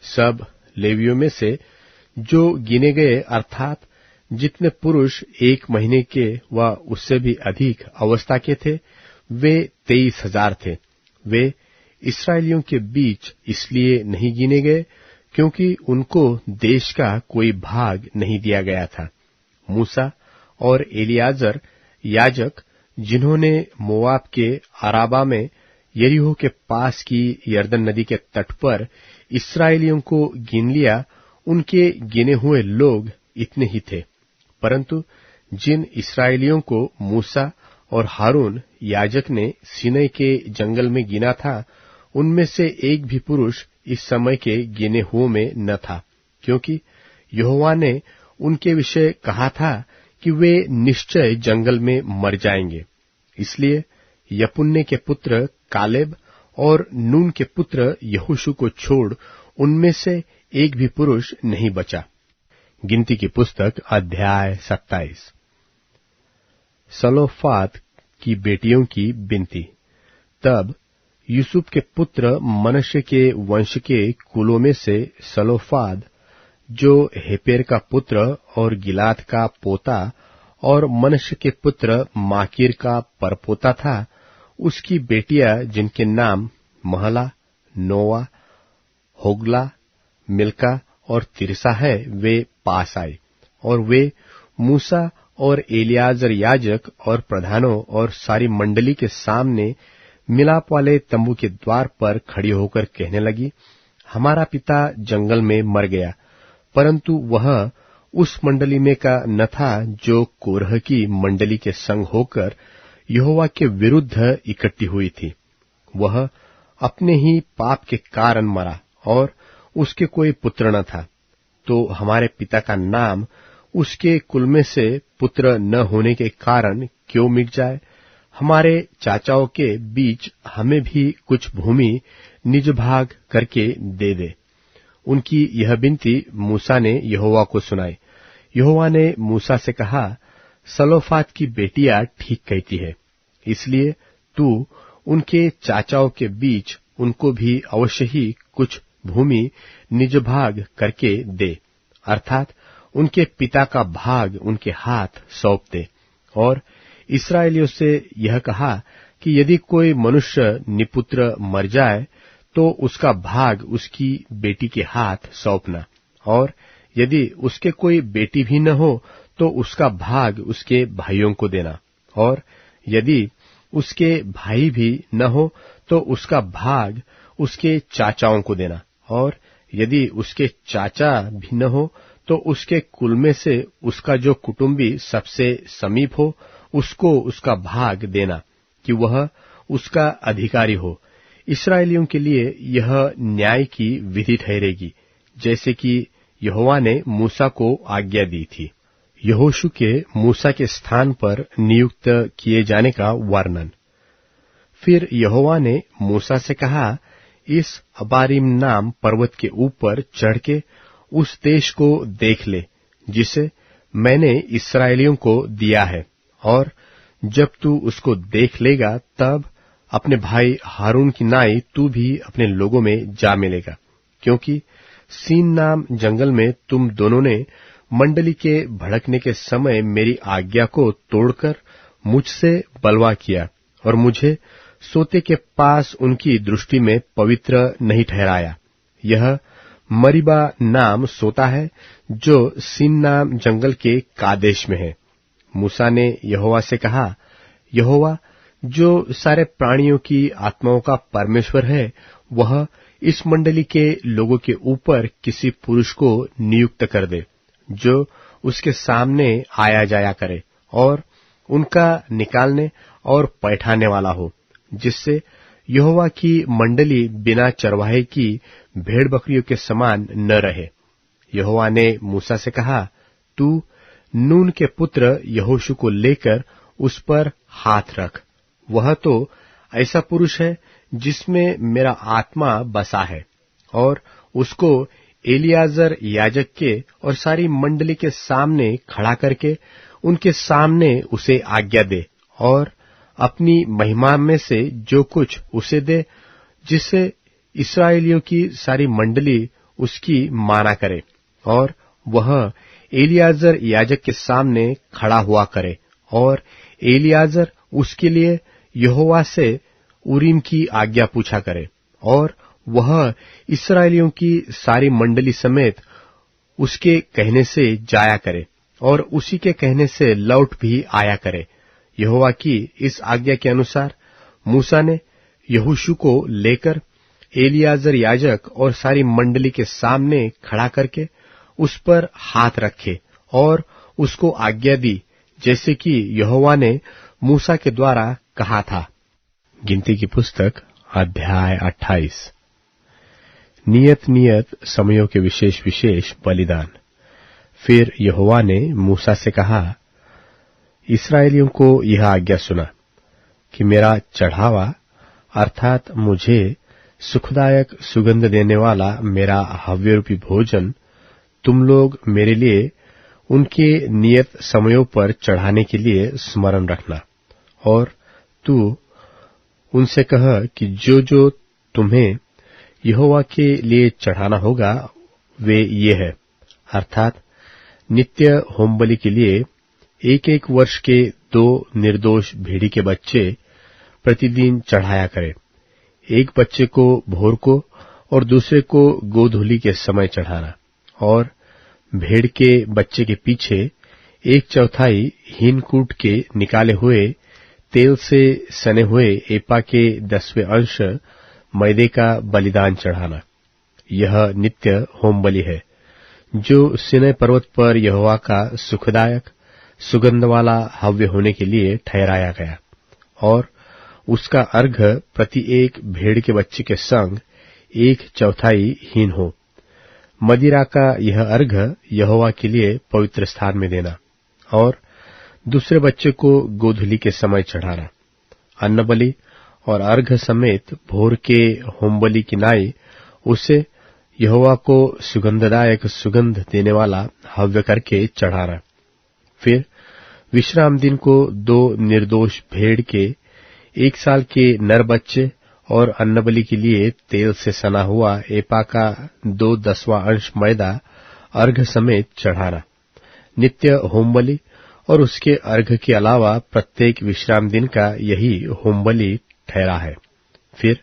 सब लेवियों में से जो गिने गए, अर्थात जितने पुरुष 1 महीने के व उससे भी अधिक अवस्था के थे, वे 23,000 थे। वे इस्राएलियों के बीच इसलिए नहीं गिने गए क्योंकि उनको देश का कोई भाग नहीं दिया गया था। मूसा और एलियाजर याजक, जिन्होंने मोआब के अराबा में यरीहो के पास की यरदन नदी के तट पर इस्राएलियों को गिन लिया, उनके गिने हुए लोग इतने ही थे। परंतु जिन इस्राएलियों को मूसा और हारून याजक ने सीनै के जंगल में गिना था, उनमें से एक भी पुरुष इस समय के गिने हुओं में न था, क्योंकि यहोवा ने उनके विषय कहा था कि वे निश्चय जंगल में मर जाएंगे। इसलिए यपुन्ने के पुत्र कालेब और नून के पुत्र यहोशू को छोड़ उनमें से एक भी पुरुष नहीं बचा। गिनती की पुस्तक अध्याय 27। सलोफाद की बेटियों की बिनती। तब यूसुफ के पुत्र मनश्शे के वंश के कुलों में से सलोफाद, जो हेपेर का पुत्र और गिलाद का पोता और मनश्शे के पुत्र माकीर का परपोता था, उसकी बेटियां जिनके नाम महला, नोआ, होगला, मिल्का और तिरसा है, वे पास आई। और वे मूसा और एलियाजर याजक और प्रधानों और सारी मंडली के सामने मिलाप वाले तंबू के द्वार पर खड़ी होकर कहने लगी, हमारा पिता जंगल में मर गया। परंतु वह उस मंडली में का न था जो कोरह की मंडली के संग होकर यहोवा के विरुद्ध इकट्ठी हुई थी। वह अपने ही पाप के कारण मरा और उसके कोई पुत्र न था। तो हमारे पिता का नाम उसके कुल में से पुत्र न होने के कारण क्यों मिट जाए? हमारे चाचाओं के बीच हमें भी कुछ भूमि निज भाग करके दे दे। उनकी यह विनती मूसा ने यहोवा को सुनाई। यहोवा ने मूसा से कहा, सलोफाद की बेटियां ठीक कहती है, इसलिए तू उनके चाचाओं के बीच उनको भी अवश्य ही कुछ भूमि निज भाग करके दे, अर्थात उनके पिता का भाग उनके हाथ सौंप दे। और इस्राएलियों से यह कहा कि यदि कोई मनुष्य निपुत्र मर जाए तो उसका भाग उसकी बेटी के हाथ सौंपना, और यदि उसके कोई बेटी भी न हो तो उसका भाग उसके भाइयों को देना। और यदि उसके भाई भी न हो तो उसका भाग उसके चाचाओं को देना, और यदि उसके चाचा भी न हो तो उसके कुल में से उसका जो कुटुंबी सबसे समीप हो उसको उसका भाग देना, कि वह उसका अधिकारी हो। इस्राएलियों के लिए यह न्याय की विधि ठहरेगी, जैसे कि यहोवा ने मूसा को आज्ञा दी थी। यहोशू के मूसा के स्थान पर नियुक्त किए जाने का वर्णन। फिर यहोवा ने मूसा से कहा, इस अबारीम नाम पर्वत के ऊपर चढ़ के उस देश को देख ले जिसे मैंने इस्राएलियों को दिया है, और जब तू उसको देख लेगा तब अपने भाई हारून की नाई तू भी अपने लोगों में जा मिलेगा, क्योंकि सीन नाम जंगल में तुम दोनों ने मंडली के भड़कने के समय मेरी आज्ञा को तोड़कर मुझसे बलवा किया और मुझे सोते के पास उनकी दृष्टि में पवित्र नहीं ठहराया। यह मरीबा नाम सोता है जो सीन नाम जंगल के कादेश में है। मूसा ने यहोवा से कहा, यहोवा जो सारे प्राणियों की आत्माओं का परमेश्वर है, वह इस मंडली के लोगों के ऊपर किसी पुरुष को नियुक्त कर दे जो उसके सामने आया जाया करे और उनका निकालने और पैठाने वाला हो, जिससे यहोवा की मंडली बिना चरवाहे की भेड़ बकरियों के समान न रहे। यहोवा ने मूसा से कहा, तू नून के पुत्र यहोशू को लेकर उस पर हाथ रख। वह तो ऐसा पुरुष है जिसमें मेरा आत्मा बसा है, और उसको एलियाजर याजक के और सारी मंडली के सामने खड़ा करके उनके सामने उसे आज्ञा दे, और अपनी महिमा में से जो कुछ उसे दे, जिससे इस्राएलियों की सारी मंडली उसकी माना करे, और वह एलियाजर याजक के सामने खड़ा हुआ करे, और एलियाजर उसके लिए यहोवा से उरीम की आज्ञा पूछा करे, और वह इस्राएलियों की सारी मंडली समेत उसके कहने से जाया करे और उसी के कहने से लौट भी आया करे। यहोवा की इस आज्ञा के अनुसार मूसा ने यहोशू को लेकर एलियाजर याजक और सारी मंडली के सामने खड़ा करके उस पर हाथ रखे और उसको आज्ञा दी, जैसे कि यहोवा ने मूसा के द्वारा कहा था। गिनती की पुस्तक अध्याय 28। नियत समयों के विशेष बलिदान। फिर यहोवा ने मूसा से कहा, इस्राएलियों को यह आज्ञा सुना कि मेरा चढ़ावा अर्थात मुझे सुखदायक सुगंध देने वाला मेरा हव्य रूपी भोजन तुम लोग मेरे लिए उनके नियत समयों पर चढ़ाने के लिए स्मरण रखना, और तू उनसे कह कि जो तुम्हें यहोवा के लिए चढ़ाना होगा वे ये है, अर्थात नित्य होमबलि के लिए एक वर्ष के 2 निर्दोष भेड़ी के बच्चे प्रतिदिन चढ़ाया करे। एक बच्चे को भोर को और दूसरे को गोधूली के समय चढ़ाना, और भेड़ के बच्चे के पीछे 1/4 हीनकूट के निकाले हुए तेल से सने हुए एपा के 10वें अंश मैदे का बलिदान चढ़ाना। यह नित्य होमबलि है जो सिनै पर्वत पर यहोवा का सुखदायक सुगंध वाला हव्य होने के लिए ठहराया गया, और उसका अर्घ प्रति एक भेड़ के बच्चे के संग 1/4 हीन हो। मदिरा का यह अर्घ यहोवा के लिए पवित्र स्थान में देना, और दूसरे बच्चे को गोधूली के समय चढ़ाना। अन्नबलि और अर्घ समेत भोर के होमबलि की नाई उसे यहोवा को सुगंधदायक सुगंध देने वाला हव्य करके चढ़ाना। फिर विश्राम दिन को 2 निर्दोष भेड़ के 1 साल के नर बच्चे और अन्नबलि के लिए तेल से सना हुआ एपा का 2/10वां अंश मैदा अर्घ समेत चढ़ाना। नित्य होमबलि और उसके अर्घ के अलावा प्रत्येक विश्राम दिन का यही होमबलि ठहरा है। फिर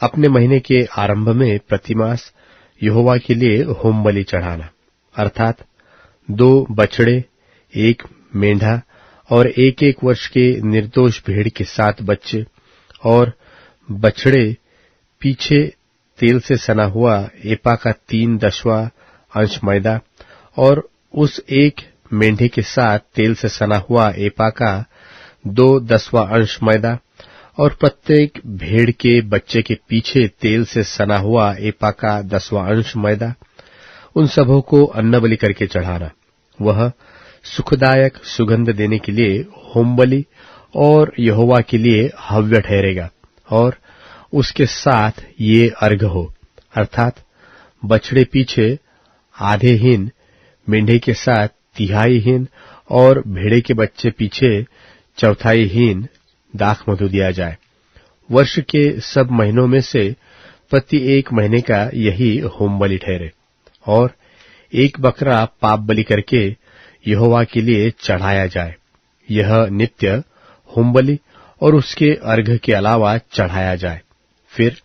अपने महीने के आरंभ में प्रतिमास यहोवा के लिए होमबलि चढ़ाना, अर्थात 2 बछड़े, 1 मेंढा और 1-1 वर्ष के निर्दोष भेड़ के 7 बच्चे, और बछड़े पीछे तेल से सना हुआ एपा का 3/10वां अंश मैदा, और उस एक मेंढे के साथ तेल से सना हुआ एपा का 2/10वां अंश मैदा, और प्रत्येक भेड़ के बच्चे के पीछे तेल से सना हुआ एपा का 10वां अंश मैदा, उन सबों को अन्नबलि करके चढ़ाना। वह सुखदायक सुगंध देने के लिए होमबलि और यहोवा के लिए हव्य ठहरेगा। और उसके साथ ये अर्घ हो, अर्थात बछड़े पीछे आधे हीन, मेंढे के साथ तिहाई हीन, और भेड़े के बच्चे पीछे चौथाई हीन दाख मधु दिया जाए। वर्ष के सब महीनों में से प्रति 1 महीने का यही होमबलि ठहरे। और एक बकरा पाप बलि करके यहोवा के लिए चढ़ाया जाए। यह नित्य होमबलि और उसके अर्घ के अलावा चढ़ाया जाए। फिर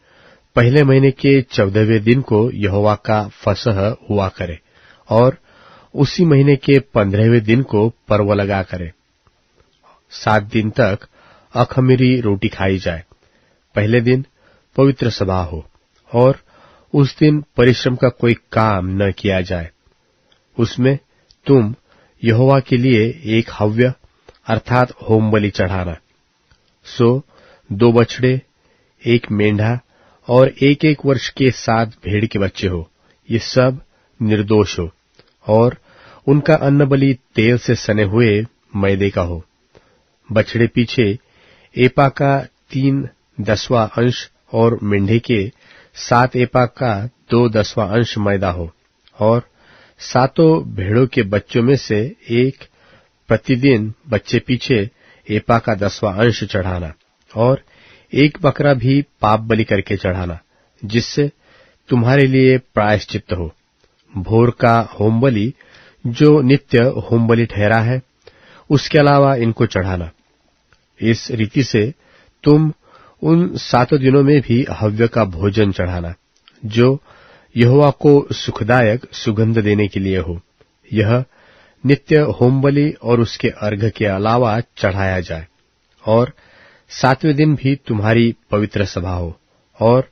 पहले महीने के 14वें दिन को यहोवा का फसह हुआ करे, और उसी महीने के 15वें दिन को पर्व लगा करे। 7 दिन तक अखमीरी रोटी खाई जाए। पहले दिन पवित्र सभा हो, और उस दिन परिश्रम का कोई काम न किया जाए। उसमें तुम यहोवा के लिए एक हव्य अर्थात होमबलि चढ़ाना। सो 2 बछड़े, 1 मेंढा और 1-1 वर्ष के 7 भेड़ के बच्चे हो, ये सब निर्दोष हो, और उनका अन्नबलि तेल से सने हुए मैदे का हो। बछड़े पीछे एपा का 3/10वां अंश और मेंढे के 7 एपा का 2/10वां अंश मैदा हो, और 7 भेड़ों के बच्चों में से एक प्रतिदिन बच्चे पीछे एपा का 10वां अंश चढ़ाना, और एक बकरा भी पाप बलि करके चढ़ाना, जिससे तुम्हारे लिए प्रायश्चित्त हो। भोर का होमबलि जो नित्य होमबलि ठहरा है, उसके अलावा इनको चढ़ाना। इस रीति से तुम उन 7 दिनों में भी हव्य का भोजन चढ़ाना, जो यहोवा को सुखदायक सुगंध देने के लिए हो। यह नित्य होमबलि और उसके अर्घ के अलावा चढ़ाया जाए। और 7वें दिन भी तुम्हारी पवित्र सभा हो, और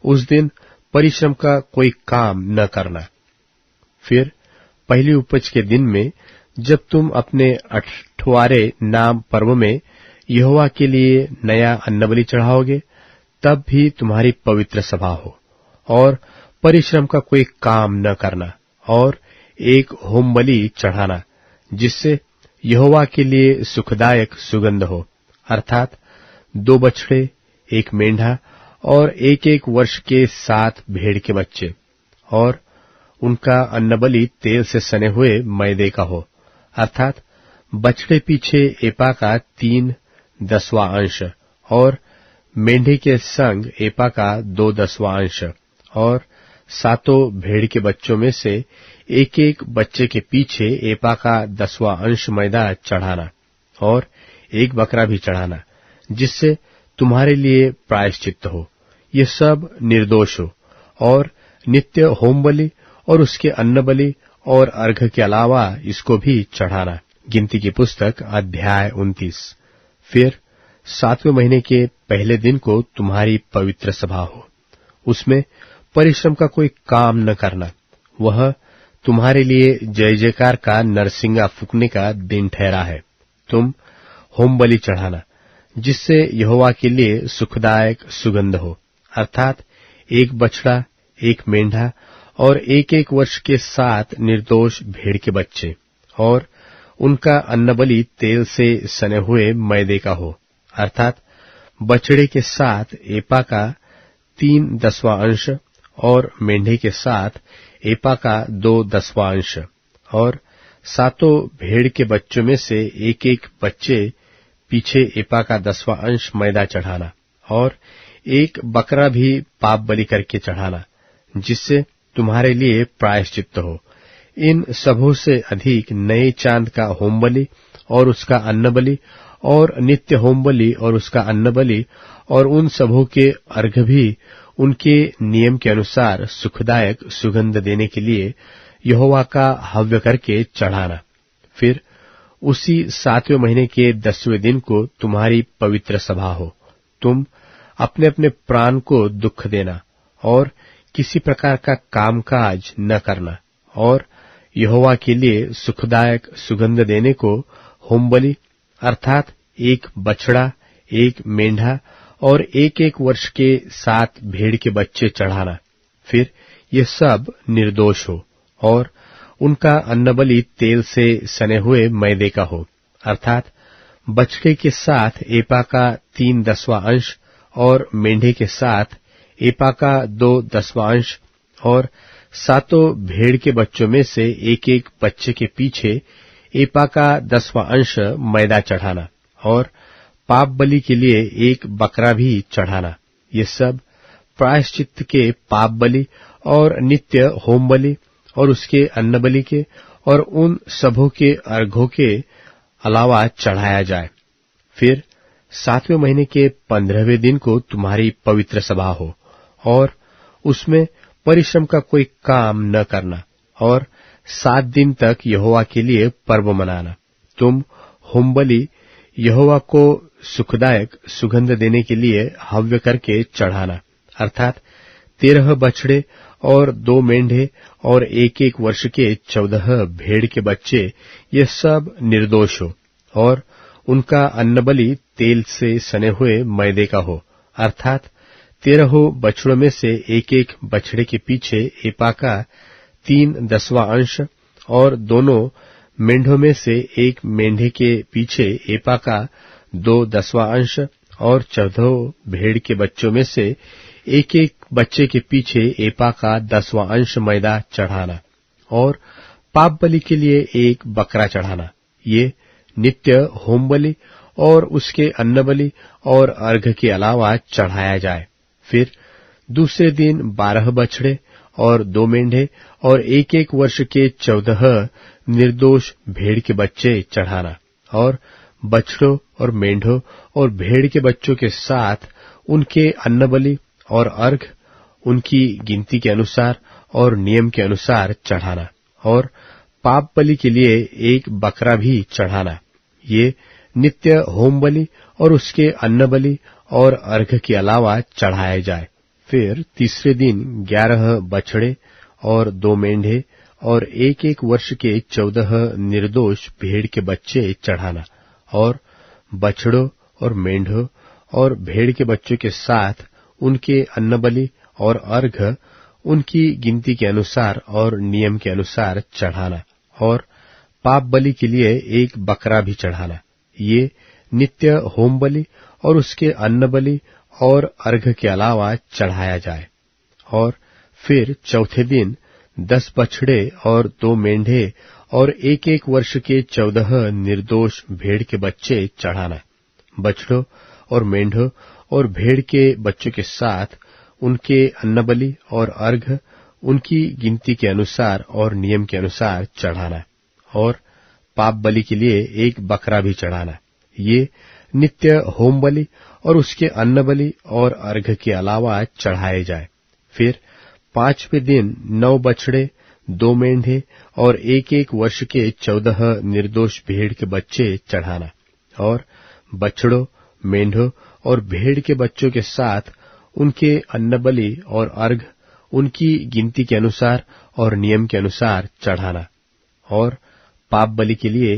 उस दिन परिश्रम का कोई काम न करना। फिर पहली उपज के दिन में, जब तुम अपने 8वारे नाम पर्व में यहोवा के लिए नया अन्नबलि चढ़ाओगे, तब भी तुम्हारी पवित्र सभा हो, और परिश्रम का कोई काम न करना, और एक होमबलि चढ़ाना, जिससे यहोवा के लिए सुखदायक सुगंध हो, अर्थात 2 बछड़े, 1 मेंढा और 1-1 वर्ष के 7 भेड़ के बच्चे, और उनका अन्नबलि तेल से सने हुए मैदे का हो, अर्थात बछड़े पीछे एपा का 3/10वां अंश, और मेंढे के संग एपा का 2/10वां अंश, और 7 भेड़ के बच्चों में से 1-1 बच्चे के पीछे एपा का 10वां अंश मैदा चढ़ाना, और एक बकरा भी चढ़ाना, जिससे तुम्हारे लिए प्रायश्चित्त हो। ये सब निर्दोष हो, और नित्य होमबलि और उसके अन्नबलि और अर्घ के अलावा इसको भी चढ़ाना। गिनती की पुस्तक अध्याय 29। फिर 7वें महीने के पहले दिन को तुम्हारी पवित्र सभा हो। उसमें परिश्रम का कोई काम न करना। वह तुम्हारे लिए जय जयकार का नरसिंगा फूंकने का दिन ठहरा है। तुम होमबलि चढ़ाना, जिससे यहोवा के लिए सुखदायक सुगंध हो, अर्थात 1 बछड़ा, 1 मेंढा और 1-1 वर्ष के 7 निर्दोष भेड़ के बच्चे, और उनका अन्नबलि तेल से सने हुए मैदे का हो, अर्थात बछड़े के 7 एपा का 3/10वां अंश और मेंढे के 7 एपा का 2/10वां अंश, और 7 भेड़ के बच्चों में से 1-1 बच्चे पीछे एपा का 10वां अंश मैदा चढ़ाना, और एक बकरा भी पाप बलि करके चढ़ाना, जिससे तुम्हारे लिए प्रायश्चित्त हो। इन सबों से अधिक नए चांद का होमबलि और उसका अन्नबलि, और नित्य होमबलि और उसका अन्नबलि, और उन सबों के अर्घ भी उनके नियम के अनुसार सुखदायक सुगंध देने के लिए यहोवा का हव्य करके चढ़ाना। फिर उसी 7वें महीने के 10वें दिन को तुम्हारी पवित्र सभा हो। तुम अपने अपने प्राण को दुख देना और किसी प्रकार का कामकाज न करना, और यहोवा के लिए सुखदायक सुगंध देने को होमबलि अर्थात एक बछड़ा, एक मेंढा और एक वर्ष के 7 भेड़ के बच्चे चढ़ाना। फिर ये सब निर्दोष हो, और उनका अन्नबलि तेल से सने हुए मैदे का हो, अर्थात बछड़े के साथ एपा का 3/10वां अंश और मेंढे के साथ एपा का 2/10वां अंश, और 7 भेड़ के बच्चों में से एक बच्चे के पीछे एपा का 10वां अंश मैदा चढ़ाना, और पाप बलि के लिए एक बकरा भी चढ़ाना। ये सब प्रायश्चित के पाप बलि और नित्य होम बलि और उसके अन्न बलि के और उन सबों के अर्घों के अलावा चढ़ाया जाए। फिर 7वें महीने के 15वें दिन को तुम्हारी पवित्र सभा हो, और उसमें परिश्रम का कोई काम न करना, और 7 दिन तक यहोवा के लिए पर्व मनाना। तुम होमबलि यहोवा को सुखदायक सुगंध देने के लिए हव्य करके चढ़ाना, अर्थात 13 बछड़े और 2 मेंढे और एक वर्ष के 14 भेड़ के बच्चे, ये सब निर्दोष हो, और उनका अन्नबलि तेल से सने हुए मैदे का हो, अर्थात 13 बछड़ों में से एक बछड़े के पीछे एपा का 3/10वां अंश, और दोनों मेंढों में से एक मेंढे के पीछे एपा का 2/10वां अंश, और 14 भेड़ के बच्चों में से एक बच्चे के पीछे एपा का 10वां अंश मैदा चढ़ाना, और पाप बलि के लिए एक बकरा चढ़ाना। ये नित्य होम बलि और उसके अन्न बलि और अर्घ के अलावा चढ़ाया जाए। फिर दूसरे दिन 12 बछड़े और 2 मेंढे और एक वर्ष के 14 निर्दोष भेड़ के बच्चे चढ़ाना, और बछड़ों और मेंढों और भेड़ के बच्चों के साथ उनके अन्न बलि और अर्घ उनकी गिनती के अनुसार और नियम के अनुसार चढ़ाना, और पाप बलि के लिए एक बकरा भी चढ़ाना। ये नित्य होम बलि और उसके अन्न बलि और अर्घ के अलावा चढ़ाया जाए। फिर तीसरे दिन 11 बछड़े और 2 मेंढे और एक वर्ष के 14 निर्दोष भेड़ के बच्चे चढ़ाना, और बछड़ों और मेंढों और भेड़ के बच्चों के साथ उनके अन्न बलि और अर्घ उनकी गिनती के अनुसार और नियम के अनुसार चढ़ाना, और पाप बलि के लिए एक बकरा भी चढ़ाना। ये नित्य होम बलि और उसके अन्न बलि और अर्घ के अलावा चढ़ाया जाए। और फिर चौथे दिन 10 बछड़े और 2 मेंढे और एक वर्ष के 14 निर्दोष भेड़ के बच्चे चढ़ाना। बछड़ों और मेंढों और भेड़ के बच्चों के साथ उनके अन्न बलि और अर्घ उनकी गिनती के अनुसार और नियम के अनुसार चढ़ाना, और पाप बलि के लिए एक बकरा भी चढ़ाना। ये नित्य होम बलि और उसके अन्न बलि और अर्घ के अलावा चढ़ाए जाए। फिर 5वें दिन 9 बछड़े, 2 मेंढे और एक वर्ष के 14 निर्दोष भेड़ के बच्चे चढ़ाना, और बछड़ों, मेंढों और भेड़ के बच्चों के साथ उनके अन्न बलि और अर्घ उनकी गिनती के अनुसार और नियम के अनुसार चढ़ाना, और पाप बलि के लिए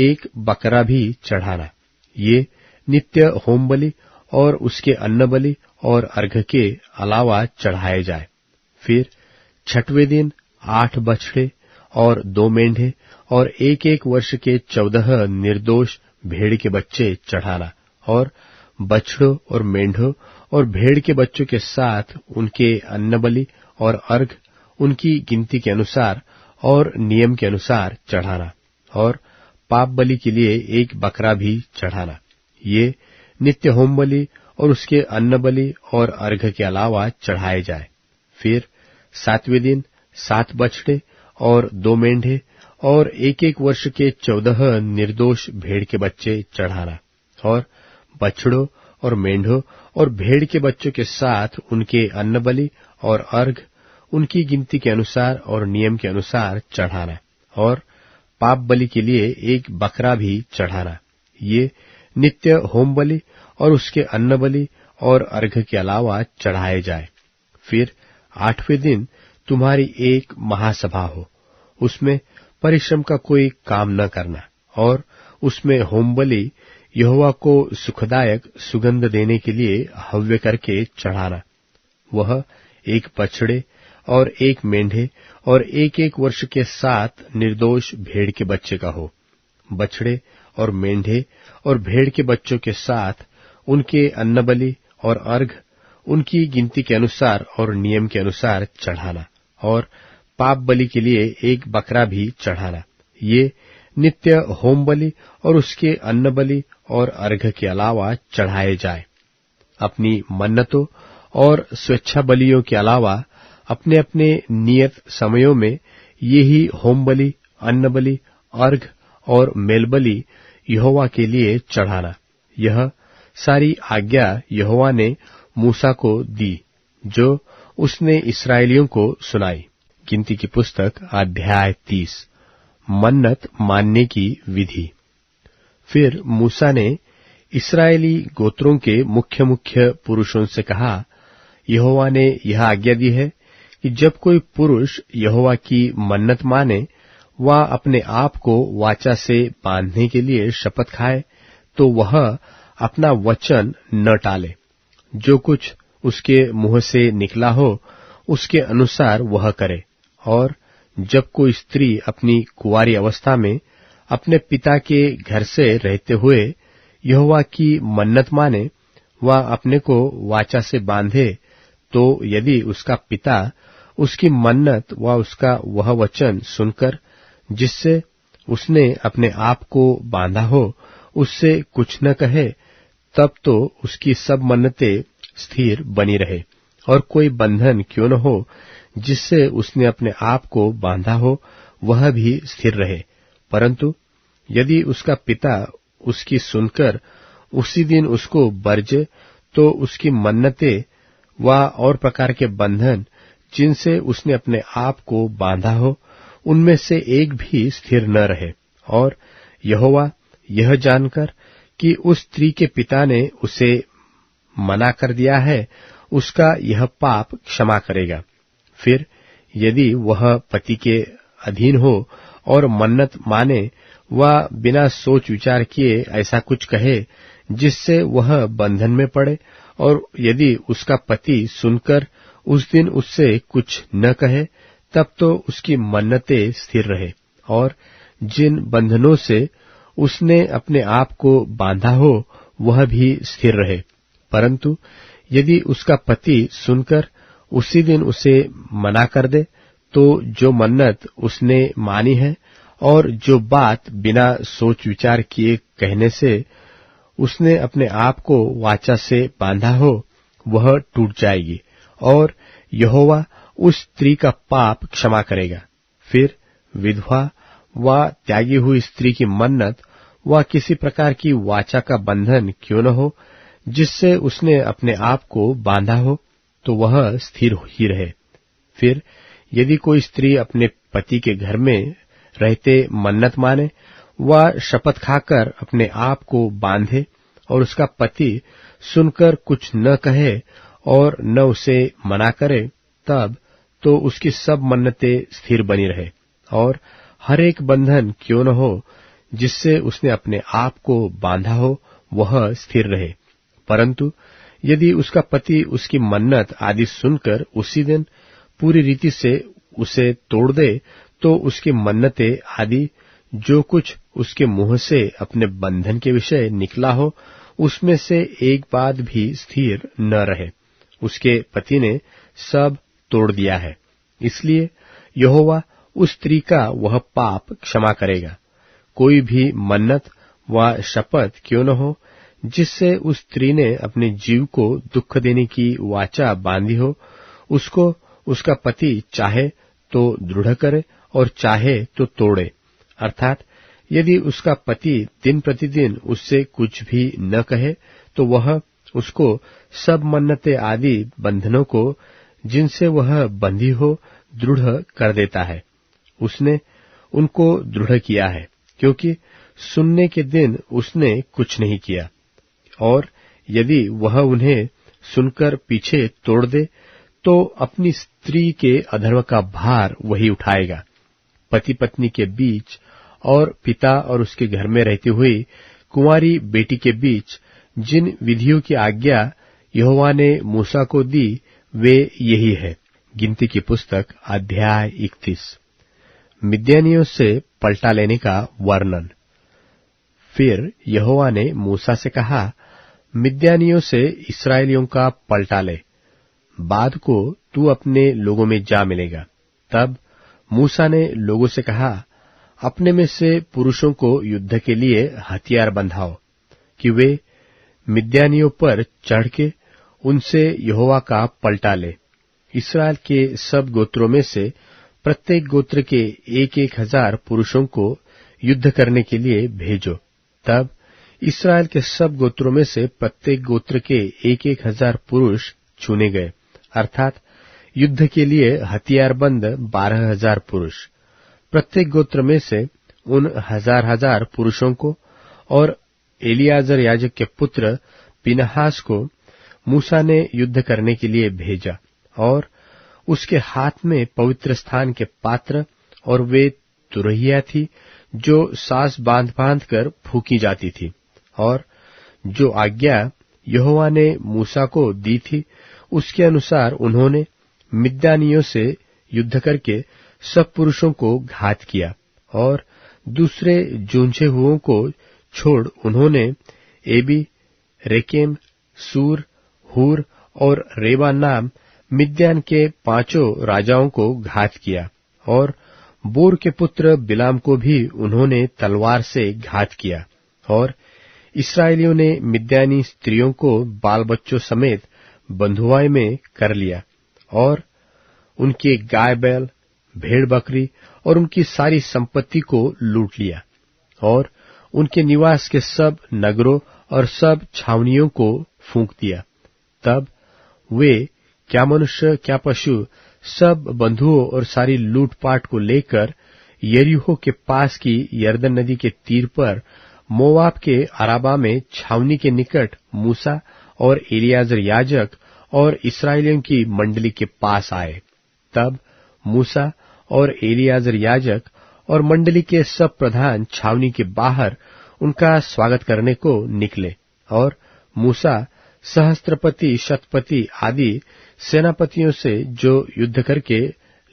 एक बकरा भी चढ़ाना। ये नित्य होम बलि और उसके अन्न बलि और अर्घ के अलावा चढ़ाए जाए। फिर 6वें दिन 8 बछड़े और 2 मेंढे और एक वर्ष के 14 निर्दोष भेड़ के बच्चे चढ़ाना, और बछड़ों और मेंढों और भेड़ के बच्चों के साथ उनके अन्न बलि और अर्घ उनकी गिनती के अनुसार और नियम के अनुसार चढ़ाना, और पाप बलि के लिए एक बकरा भी चढ़ाना। ये नित्य होम बलि और उसके अन्न बलि और अर्घ के अलावा चढ़ाए जाए। फिर 7वें दिन 7 बछड़े और 2 मेंढे और एक वर्ष के 14 निर्दोष भेड़ के बच्चे चढ़ाना, और बछड़ों और मेंढों और भेड़ के बच्चों के साथ उनके अन्न बलि और अर्घ उनकी गिनती के अनुसार और नियम के अनुसार चढ़ाना, और पाप बलि के लिए एक बकरा भी चढ़ाना। ये नित्य होम बलि और उसके अन्न बलि और अर्घ के अलावा चढ़ाए जाए। फिर 8वें दिन तुम्हारी एक महासभा हो, उसमें परिश्रम का कोई काम न करना, और उसमें होम बलि यहोवा को सुखदायक सुगंध देने के लिए हव्य करके चढ़ाना। वह एक बछड़े और एक मेंढे और एक वर्ष के 7 निर्दोष भेड़ के बच्चे का हो। बछड़े और मेंढे और भेड़ के बच्चों के साथ उनके अन्न बलि और अर्घ उनकी गिनती के अनुसार और नियम के अनुसार चढ़ाना, और पाप बलि के लिए एक बकरा भी चढ़ाना। ये नित्य होम बलि और उसके अन्न बलि और अर्घ के अलावा चढ़ाए जाए। अपनी मन्नतों और स्वेच्छा बलियों के अलावा अपने अपने नियत समयों में ये ही होम बलि, अन्न बलि, अर्घ और मेल बलि यहोवा के लिए चढ़ाना। यह सारी आज्ञा यहोवा ने मूसा को दी, जो उसने इस्राएलियों को सुनाई। गिनती की पुस्तक अध्याय 30। मन्नत मानने की विधि। फिर मूसा ने इस्राएली गोत्रों के मुख्य मुख्य पुरुषों से कहा, यहोवा ने यह आज्ञा दी है कि जब कोई पुरुष यहोवा की मन्नत माने व अपने आप को वाचा से बांधने के लिए शपथ खाए, तो वह अपना वचन न टाले। जो कुछ उसके मुंह से निकला हो उसके अनुसार वह करे। और जब कोई स्त्री अपनी कुंवारी अवस्था में अपने पिता के घर से रहते हुए यहोवा की मन्नत माने व अपने को वाचा से बांधे, तो यदि उसका पिता उसकी मन्नत व उसका वह वचन सुनकर जिससे उसने अपने आप को बांधा हो उससे कुछ न कहे, तब तो उसकी सब मन्नतें स्थिर बनी रहे, और कोई बंधन क्यों न हो जिससे उसने अपने आप को बांधा हो वह भी स्थिर रहे। परंतु यदि उसका पिता उसकी सुनकर उसी दिन उसको बरजे, तो उसकी मन्नतें व और प्रकार के बंधन जिनसे उसने अपने आप को बांधा हो उनमें से एक भी स्थिर न रहे। और यहोवा यह जानकर कि उस स्त्री के पिता ने उसे मना कर दिया है, उसका यह पाप क्षमा करेगा। फिर यदि वह पति के अधीन हो और मन्नत माने व बिना सोच विचार किए ऐसा कुछ कहे जिससे वह बंधन में पड़े, और यदि उसका पति सुनकर उस दिन उससे कुछ न कहे, तब तो उसकी मन्नतें स्थिर रहे, और जिन बंधनों से उसने अपने आप को बांधा हो वह भी स्थिर रहे। परंतु यदि उसका पति सुनकर उसी दिन उसे मना कर दे, तो जो मन्नत उसने मानी है और जो बात बिना सोच विचार किए कहने से उसने अपने आप को वाचा से बांधा हो वह टूट जाएगी, और यहोवा उस स्त्री का पाप क्षमा करेगा। फिर विधवा व त्यागी हुई स्त्री की मन्नत व किसी प्रकार की वाचा का बंधन क्यों न हो जिससे उसने अपने आप को बांधा हो, तो वह स्थिर ही रहे। फिर यदि कोई स्त्री अपने पति के घर में रहते मन्नत माने व शपथ खाकर अपने आप को बांधे, और उसका पति सुनकर कुछ न कहे और न उसे मना करे, तब तो उसकी सब मन्नतें स्थिर बनी रहे, और हर एक बंधन क्यों न हो जिससे उसने अपने आप को बांधा हो वह स्थिर रहे। परंतु यदि उसका पति उसकी मन्नत आदि सुनकर उसी दिन पूरी रीति से उसे तोड़ दे, तो उसकी मन्नतें आदि जो कुछ उसके मुंह से अपने बंधन के विषय निकला हो उसमें से एक बात भी स्थिर न रहे। उसके पति ने सब तोड़ दिया है, इसलिए यहोवा उस स्त्री का वह पाप क्षमा करेगा। कोई भी मन्नत व शपथ क्यों न हो जिससे उस स्त्री ने अपने जीव को दुख देने की वाचा बांधी हो, उसको उसका पति चाहे तो दृढ़ करे और चाहे तो तोड़े। अर्थात यदि उसका पति दिन प्रतिदिन उससे कुछ भी न कहे, तो वह उसको सब मन्नतें आदि बंधनों को जिनसे वह बंधी हो दृढ़ कर देता है। उसने उनको दृढ़ किया है, क्योंकि सुनने के दिन उसने कुछ नहीं किया। और यदि वह उन्हें सुनकर पीछे तोड़ दे तो अपनी स्त्री के अधर्म का भार वही उठाएगा। पति पत्नी के बीच और पिता और उसके घर में रहती हुई कुंवारी बेटी के बीच जिन विधियों की आज्ञा यहोवा ने मूसा को दी वे यही है। गिनती की पुस्तक अध्याय 31। मिद्यानियों से पलटा लेने का वर्णन। फिर यहोवा ने मूसा से कहा, मिद्यानियों से इस्राएलियों का पलटा ले, बाद को तू अपने लोगों में जा मिलेगा। तब मूसा ने लोगों से कहा, अपने में से पुरुषों को युद्ध के लिए हथियार बंधाओ कि वे मिद्यानियों पर चढ़ के उनसे यहोवा का पलटा ले। इस्राएल के सब गोत्रों में से प्रत्येक गोत्र के 1,000 पुरुषों को युद्ध करने के लिए भेजो। तब इस्राएल के सब गोत्रों में से प्रत्येक गोत्र के 1,000 पुरुष चुने गए, अर्थात युद्ध के लिए हथियारबंद 12,000 पुरुष। प्रत्येक गोत्र में से उन 1,000 पुरुषों को और एलियाजर याजक के पुत्र पिनहास को मूसा ने युद्ध करने के लिए भेजा, और उसके हाथ में पवित्र स्थान के पात्र और वे तुरहिया थी जो सास बांध बांध कर फूकी जाती थी। और जो आज्ञा यहोवा ने मूसा को दी थी उसके अनुसार उन्होंने मिद्यानियों से युद्ध करके सब पुरुषों को घात किया, और दूसरे जूझे हुओं को छोड़ उन्होंने एबी, रेकेम, सूर, हूर और रेबा नाम मिद्यान के 5 राजाओं को घात किया, और बोर के पुत्र बिलाम को भी उन्होंने तलवार से घात किया। और इस्राएलियों ने मिद्यानी स्त्रियों को बाल बच्चों समेत बंधुआई में कर लिया, और उनके गाय बैल, भेड़ बकरी और उनकी सारी संपत्ति को लूट लिया, और उनके निवास के सब नगरों और सब छावनियों को फूंक दिया। तब वे क्या मनुष्य क्या पशु सब बंधुओं और सारी लूटपाट को लेकर यरीहो के पास की यरदन नदी के तीर पर मोवाब के अराबा में छावनी के निकट मूसा और एलियाजर याजक और इस्राएलियों की मंडली के पास आए। तब मूसा और एलियाजर याजक और मंडली के सब प्रधान छावनी के बाहर उनका स्वागत करने को निकले, और मूसा सहस्त्रपति, शतपति आदि सेनापतियों से जो युद्ध करके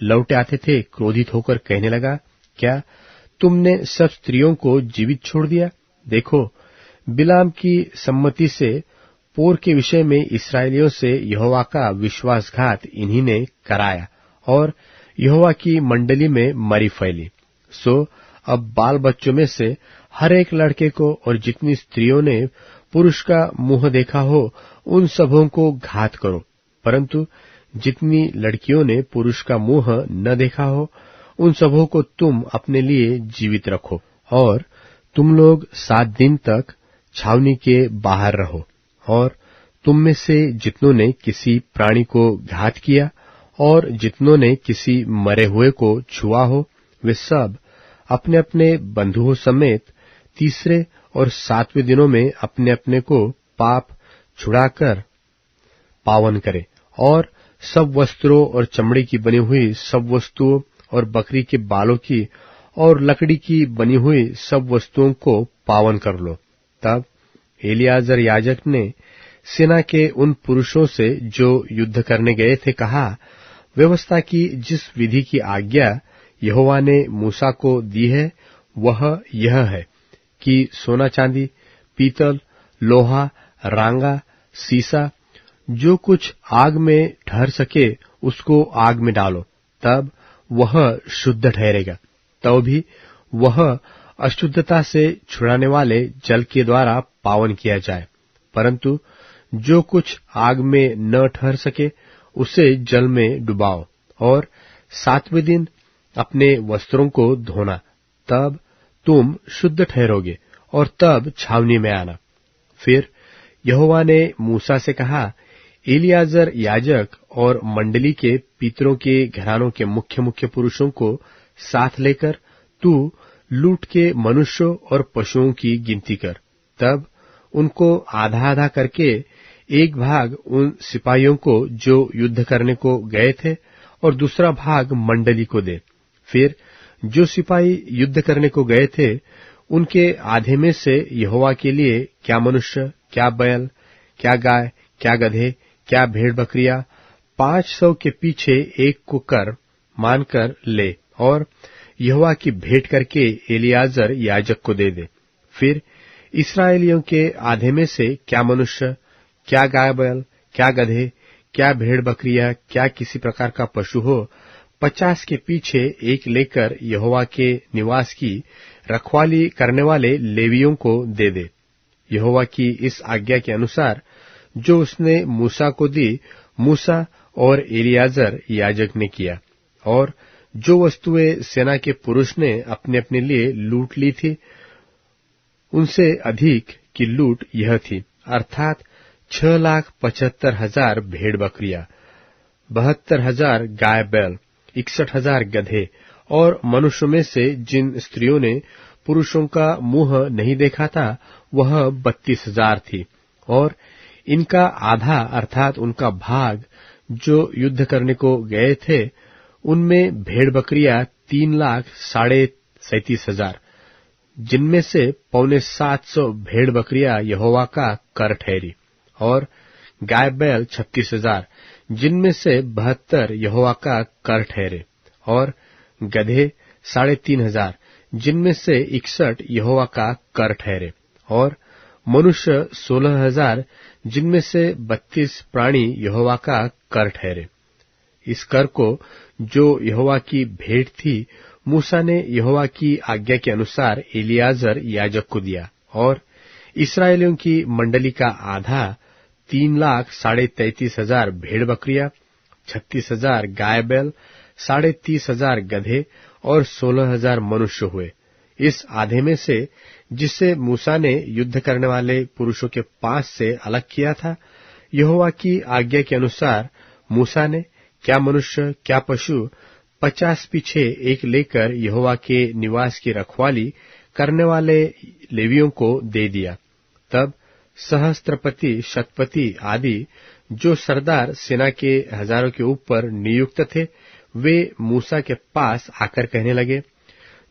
लौटे आते थे क्रोधित होकर कहने लगा, क्या तुमने सब स्त्रियों को जीवित छोड़ दिया? देखो, बिलाम की सम्मति से पोर के विषय में इस्राएलियों से यहोवा का विश्वासघात इन्हीं ने कराया, और यहोवा की मंडली में मरी फैली। सो अब बाल बच्चों में से हर एक लड़के को और जितनी स्त्रियों ने पुरुष का मुंह देखा हो उन सबों को घात करो, परंतु जितनी लड़कियों ने पुरुष का मुंह न देखा हो उन सबों को तुम अपने लिए जीवित रखो, और तुम लोग 7 दिन तक छावनी के बाहर रहो। और तुम में से जितनों ने किसी प्राणी को घात किया और जितनों ने किसी मरे हुए को छुआ हो, वे सब अपने अपने बंधुओं समेत 3 और 7वें दिनों में अपने अपने को पाप छुड़ाकर पावन करे, और सब वस्त्रों और चमड़े की बनी हुई सब वस्तुओं और बकरी के बालों की और लकड़ी की बनी हुई सब वस्तुओं को पावन कर लो। तब एलियाजर याजक ने सेना के उन पुरुषों से जो युद्ध करने गए थे कहा, व्यवस्था की जिस विधि की आज्ञा यहोवा ने मूसा को दी है वह यह है कि सोना चांदी, पीतल, लोहा, रांगा, सीसा जो कुछ आग में ठहर सके उसको आग में डालो, तब वह शुद्ध ठहरेगा। तो भी वह अशुद्धता से छुड़ाने वाले जल के द्वारा पावन किया जाए, परंतु जो कुछ आग में न ठहर सके उसे जल में डुबाओ, और 7वें दिन अपने वस्त्रों को धोना, तब तुम शुद्ध ठहरोगे, और तब छावनी में आना। फिर यहोवा ने मूसा से कहा, एलियाजर याजक और मंडली के पितरों के घरानों के मुख्य मुख्य पुरुषों को साथ लेकर तू लूट के मनुष्यों और पशुओं की गिनती कर। तब उनको आधा आधा करके एक भाग उन सिपाहियों को जो युद्ध करने को गए थे और दूसरा भाग मंडली को दे। फिर जो सिपाही युद्ध करने को गए थे उनके आधे में से यहोवा के लिए क्या मनुष्य, क्या बैल, क्या गाय, क्या गधे, क्या भेड़ बकरियां 500 के पीछे एक को कर मानकर ले और यहोवा की भेंट करके एलियाजर याजक को दे दे। फिर इस्राएलियों के आधे में से क्या मनुष्य, क्या गाय बैल, क्या गधे, क्या भेड़ बकरियां, क्या किसी प्रकार का पशु हो 50 के पीछे एक लेकर यहोवा के निवास की रखवाली करने वाले लेवियों को दे दे। यहोवा की इस आज्ञा के अनुसार जो उसने मूसा को दी, मूसा और एलियाजर याजक ने किया। और जो वस्तुएं सेना के पुरुष ने अपने अपने लिए लूट ली थी, उनसे अधिक की लूट यह थी, अर्थात 6,75,000 भेड़ बकरियां, 72,000 गाय बैल, 61,000 गधे, और मनुष्यों में से जिन स्त्रियों ने पुरुषों का मुंह नहीं देखा था वह 32,000 थी। और इनका आधा अर्थात उनका भाग जो युद्ध करने को गए थे, उनमें भेड़ बकरियां 3,37,500, जिनमें से 750 भेड़ बकरियां यहोवा का कर ठहरी, और गाय बैल 36,000, जिनमें से 72 यहोवा का कर ठहरे, और गधे 3,500, जिनमें से 61 यहोवा का कर ठहरे, और मनुष्य 16,000, जिनमें से 32 प्राणी यहोवा का कर ठहरे। इस कर को जो यहोवा की भेंट थी, मूसा ने यहोवा की आज्ञा के अनुसार एलियाजर याजक को दिया, और इस्राएलियों की मंडली का आधा 3,33,000 भेड़ बकरियां, 36,000 गाय बैल, 30,500 गधे और 16,000 मनुष्य हुए। इस आधे में से जिसे मूसा ने युद्ध करने वाले पुरुषों के पास से अलग किया था, यहोवा की आज्ञा के अनुसार मूसा ने क्या मनुष्य, क्या पशु 50 पीछे एक लेकर यहोवा के निवास की रखवाली करने वाले लेवियों को दे दिया। तब सहस्त्रपति, शतपति आदि जो सरदार सेना के हजारों के ऊपर नियुक्त थे, वे मूसा के पास आकर कहने लगे,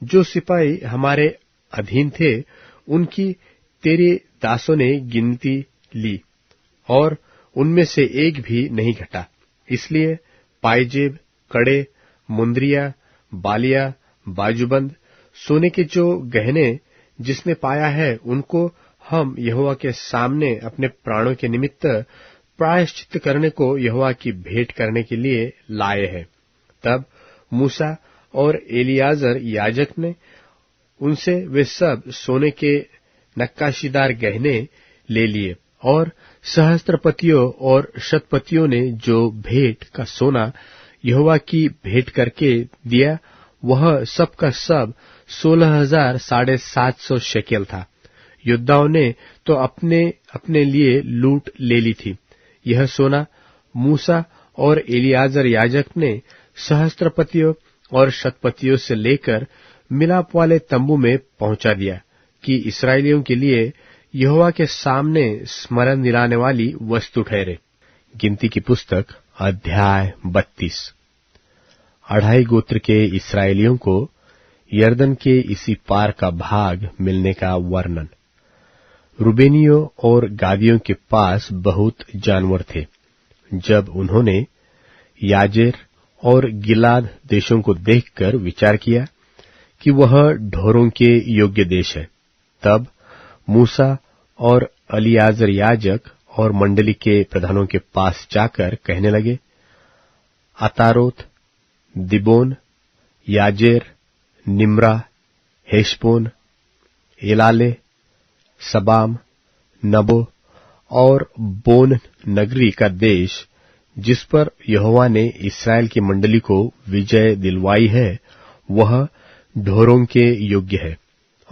जो सिपाही हमारे अधीन थे उनकी तेरे दासों ने गिनती ली और उनमें से एक भी नहीं घटा। इसलिए पायजेब, कड़े, मुंदरिया, बालिया, बाजूबंद, सोने के जो गहने जिसने पाया है, उनको हम यहोवा के सामने अपने प्राणों के निमित्त प्रायश्चित करने को यहोवा की भेंट करने के लिए लाए हैं। तब मूसा और एलियाजर याजक ने उनसे वे सब सोने के नक्काशीदार गहने ले लिए, और सहस्त्रपतियों और शतपतियों ने जो भेंट का सोना यहोवा की भेंट करके दिया, वह सब का सब 16,750 शेकेल था। योद्धाओं ने तो अपने अपने लिए लूट ले ली थी। यह सोना मूसा और एलियाजर याजक ने सहस्त्रपतियों और शतपतियों से लेकर मिलाप वाले तंबू में पहुंचा दिया कि इस्राएलियों के लिए यहोवा के सामने स्मरण दिलाने वाली वस्तु ठहरे। गिनती की पुस्तक अध्याय 32। 2.5 गोत्र के इस्राएलियों को यरदन के इसी पार का भाग मिलने का वर्णन। रूबेनियों और गादियों के पास बहुत जानवर थे। जब उन्होंने याजेर और गिलाद देशों को देखकर विचार किया कि वह ढोरों के योग्य देश है, तब मूसा और एलियाजर याजक और मंडली के प्रधानों के पास जाकर कहने लगे, अतारोत, दिबोन, याजेर, निम्रा, हेशबोन, एलाले, सबाम, नबो और बोन नगरी का देश जिस पर यहोवा ने इस्राएल की मंडली को विजय दिलवाई है, वह ढोरों के योग्य है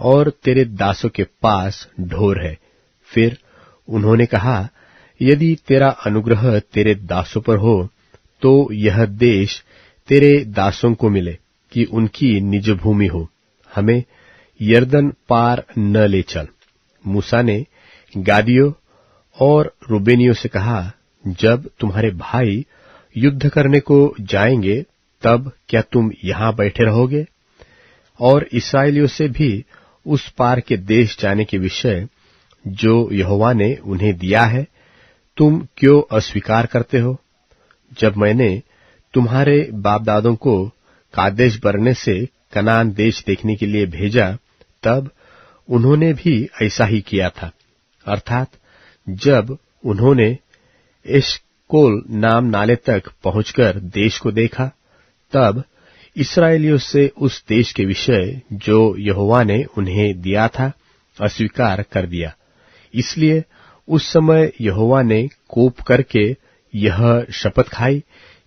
और तेरे दासों के पास ढोर है। फिर उन्होंने कहा, यदि तेरा अनुग्रह तेरे दासों पर हो तो यह देश तेरे दासों को मिले कि उनकी निज भूमि हो, हमें यरदन पार न ले चल। मूसा ने गादियों और रूबेनियों से कहा, जब तुम्हारे भाई युद्ध करने को जाएंगे तब क्या तुम यहां बैठे रहोगे? और इस्राएलियों से भी उस पार के देश जाने के विषय जो यहोवा ने उन्हें दिया है तुम क्यों अस्वीकार करते हो? जब मैंने तुम्हारे बाप दादों को कादेश बरने से कनान देश देखने के लिए भेजा, तब उन्होंने भी ऐसा ही किया था। अर्थात जब उन्होंने एशकोल नाम नाले तक पहुंचकर देश को देखा, तब इस्राएलियों से उस देश के विषय जो यहोवा ने उन्हें दिया था अस्वीकार कर दिया। इसलिए उस समय यहोवा ने कोप करके यह शपथ खाई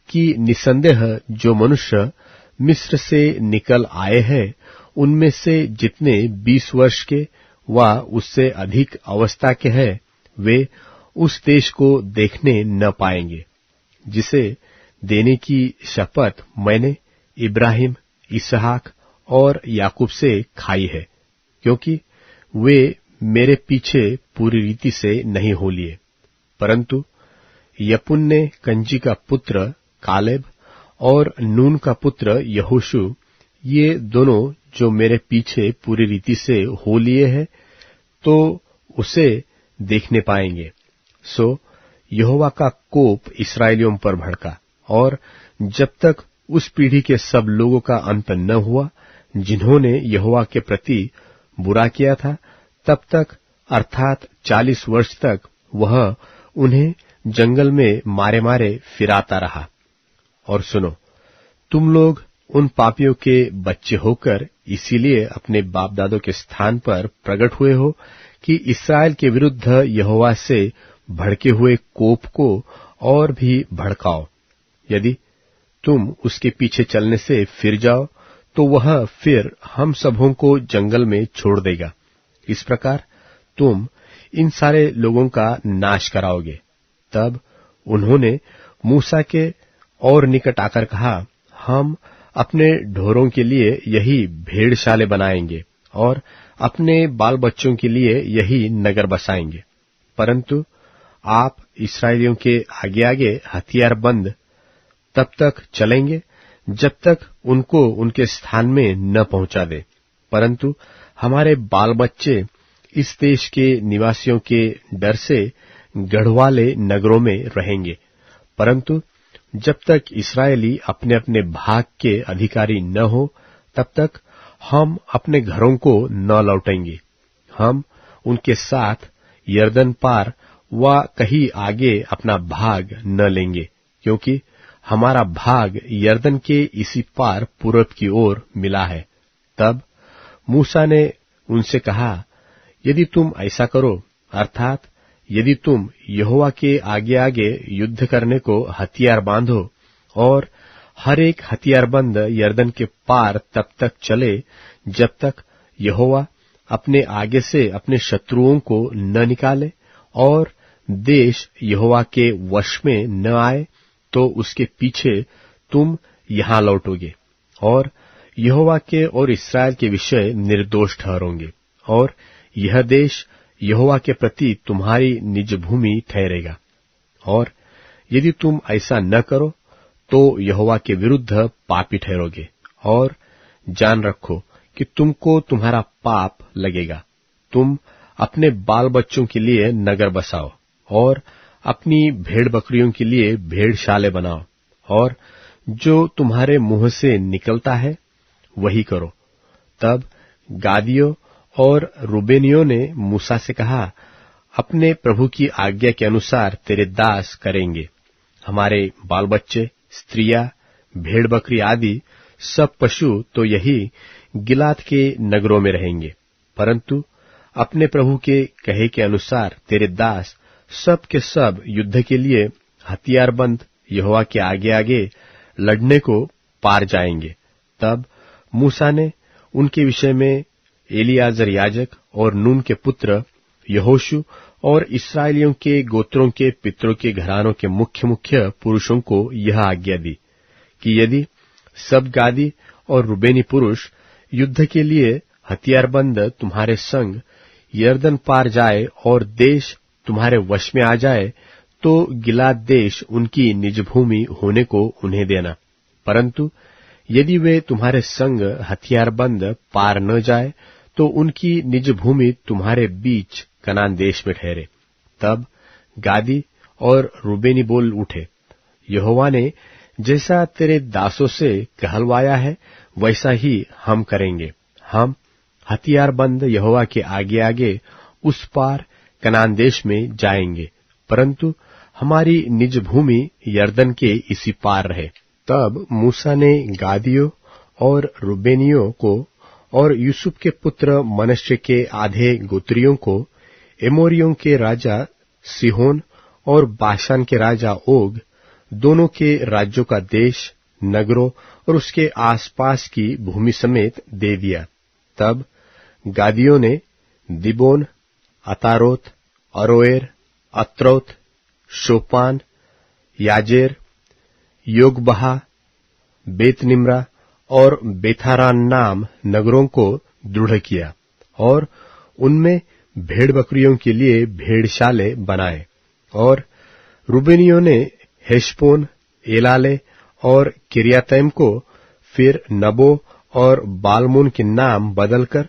कि निसंदेह जो मनुष्य मिस्र से निकल आए हैं उनमें से जितने 20 वर्ष के व उससे अधिक अवस्था के हैं वे उस देश को देखने न पाएंगे, जिसे देने की शपथ मैंने इब्राहिम, इसहाक और याकूब से खाई है, क्योंकि वे मेरे पीछे पूरी रीति से नहीं हो लिए। परंतु यपुन्ने कंजी का पुत्र कालेब और नून का पुत्र यहोशू, ये दोनों जो मेरे पीछे पूरी रीति से हो लिए हैं, तो उसे देखने पाएंगे। सो यहोवा का कोप इस्राएलियों पर भड़का, और जब तक उस पीढ़ी के सब लोगों का अंत न हुआ जिन्होंने यहोवा के प्रति बुरा किया था, तब तक अर्थात 40 वर्ष तक वह उन्हें जंगल में मारे मारे फिराता रहा। और सुनो, तुम लोग उन पापियों के बच्चे होकर इसीलिए अपने बाप दादों के स्थान पर प्रकट हुए हो कि इस्राएल के विरुद्ध यहोवा से भड़के हुए कोप को और भी भड़काओ। यदि तुम उसके पीछे चलने से फिर जाओ तो वह फिर हम सबों को जंगल में छोड़ देगा। इस प्रकार तुम इन सारे लोगों का नाश कराओगे। तब उन्होंने मूसा के और निकट आकर कहा, हम अपने ढोरों के लिए यही भेड़शाले बनाएंगे और अपने बाल बच्चों के लिए यही नगर बसाएंगे। परंतु आप इस्राएलियों के आगे आगे हथियार बंद तब तक चलेंगे जब तक उनको उनके स्थान में न पहुंचा दे। परंतु हमारे बाल बच्चे इस देश के निवासियों के डर से गढ़वाले नगरों में रहेंगे। परंतु जब तक इस्राएली अपने अपने भाग के अधिकारी न हो, तब तक हम अपने घरों को न लौटेंगे। हम उनके साथ यरदन पार व कहीं आगे अपना भाग न लेंगे, क्योंकि हमारा भाग यरदन के इसी पार पूरब की ओर मिला है। तब मूसा ने उनसे कहा, यदि तुम ऐसा करो, अर्थात यदि तुम यहोवा के आगे आगे युद्ध करने को हथियार बांधो और हर एक हथियारबंद यरदन के पार तब तक चले जब तक यहोवा अपने आगे से अपने शत्रुओं को न निकाले और देश यहोवा के वश में न आए, तो उसके पीछे तुम यहां लौटोगे और यहोवा के और इस्राएल के विषय निर्दोष ठहरोगे, और यह देश यहोवा के प्रति तुम्हारी निज भूमि ठहरेगा। और यदि तुम ऐसा न करो तो यहोवा के विरुद्ध पापी ठहरोगे, और जान रखो कि तुमको तुम्हारा पाप लगेगा। तुम अपने बाल बच्चों के लिए नगर बसाओ और अपनी भेड़ बकरियों के लिए भेड़शाले बनाओ, और जो तुम्हारे मुंह से निकलता है वही करो। तब गादियों और रूबेनियों ने मूसा से कहा, अपने प्रभु की आज्ञा के अनुसार तेरे दास करेंगे। हमारे बाल बच्चे, स्त्रियां, भेड़ बकरी आदि सब पशु तो यही गिलाद के नगरों में रहेंगे, परंतु अपने प्रभु के कहे के अनुसार तेरे दास सब के सब युद्ध के लिए हथियारबंद यहोवा के आगे आगे लड़ने को पार जाएंगे। तब मूसा ने उनके विषय में एलियाजर याजक और नून के पुत्र यहोशू और इस्राएलियों के गोत्रों के पितरों के घरानों के मुख्य मुख्य पुरुषों को यह आज्ञा दी कि यदि सब गादी और रूबेनी पुरुष युद्ध के लिए हथियारबंद तुम्हारे संग यरदन पार जाए और देश तुम्हारे वश में आ जाए, तो गिलाद देश उनकी निज भूमि होने को उन्हें देना। परंतु यदि वे तुम्हारे संग हथियारबंद पार न जाए, तो उनकी निज भूमि तुम्हारे बीच कनान देश में ठहरे। तब गादी और रूबेनी बोल उठे, यहोवा ने जैसा तेरे दासों से कहलवाया है, वैसा ही हम करेंगे। हम हथियारबंद यहोवा के आगे आगे उस पार कनान देश में जाएंगे, परंतु हमारी निज भूमि यरदन के इसी पार रहे। तब मूसा ने गादियों और रूबेनियों को और यूसुफ के पुत्र मनश्शे के आधे गोत्रियों को एमोरियों के राजा सिहोन और बाशान के राजा ओग दोनों के राज्यों का देश, नगरों और उसके आसपास की भूमि समेत दे दिया। तब गादियों ने दिबोन, अतारोत, अरोएर, अत्रोत, शोपान, याजेर, योगबहा, बेतनिम्रा और बेथारान नाम नगरों को दृढ़ किया और उनमें भेड़ बकरियों के लिए भेड़शाले बनाए। और रूबेनियों ने हेशबोन, एलाले और किर्यातैम को फिर नबो और बालमोन के नाम बदलकर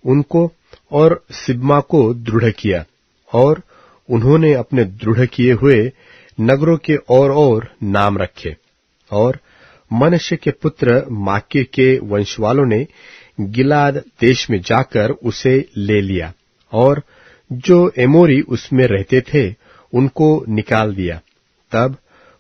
उनको और सिब्मा को दृढ़ किया, और उन्होंने अपने दृढ़ किए हुए नगरों के और नाम रखे। और मनश्शे के पुत्र माकीर के वंशवालों ने गिलाद देश में जाकर उसे ले लिया, और जो एमोरी उसमें रहते थे उनको निकाल दिया। तब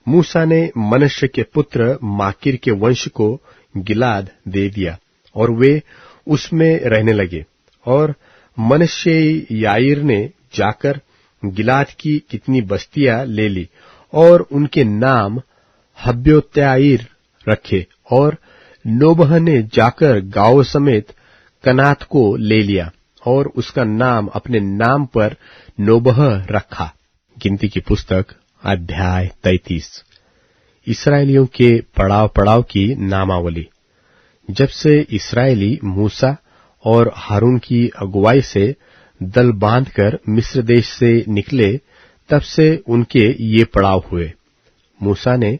मूसा ने मनश्शे के पुत्र माकीर के वंश को गिलाद दे दिया, और वे उसमें रहने लगे। और मनश्शे याईर ने जाकर गिलाद की कितनी बस्तियां ले ली, और उनके नाम हब्योत्याईर रखे। और नोबह ने जाकर गांव समेत कनात को ले लिया, और उसका नाम अपने नाम पर नोबह रखा। गिनती की पुस्तक अध्याय 33। इस्राएलियों के पड़ाव पड़ाव की नामावली। जब से इस्राएली मूसा और हारून की अगुवाई से दल बांधकर मिस्र देश से निकले, तब से उनके ये पड़ाव हुए। मूसा ने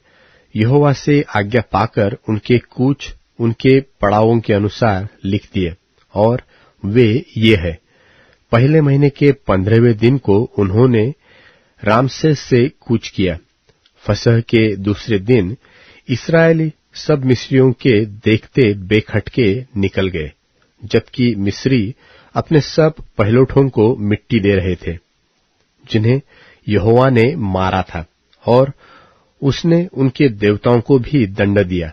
यहोवा से आज्ञा पाकर उनके कूच उनके पड़ावों के अनुसार लिख दिए, और वे ये है। पहले महीने के 15वें दिन को उन्होंने रामसेस से कूच किया। फसह के दूसरे दिन इस्राएली सब मिस्रियों के देखते बेखटके निकल गए, जबकि मिस्री अपने सब पहलोठों को मिट्टी दे रहे थे, जिन्हें यहोवा ने मारा था, और उसने उनके देवताओं को भी दंड दिया।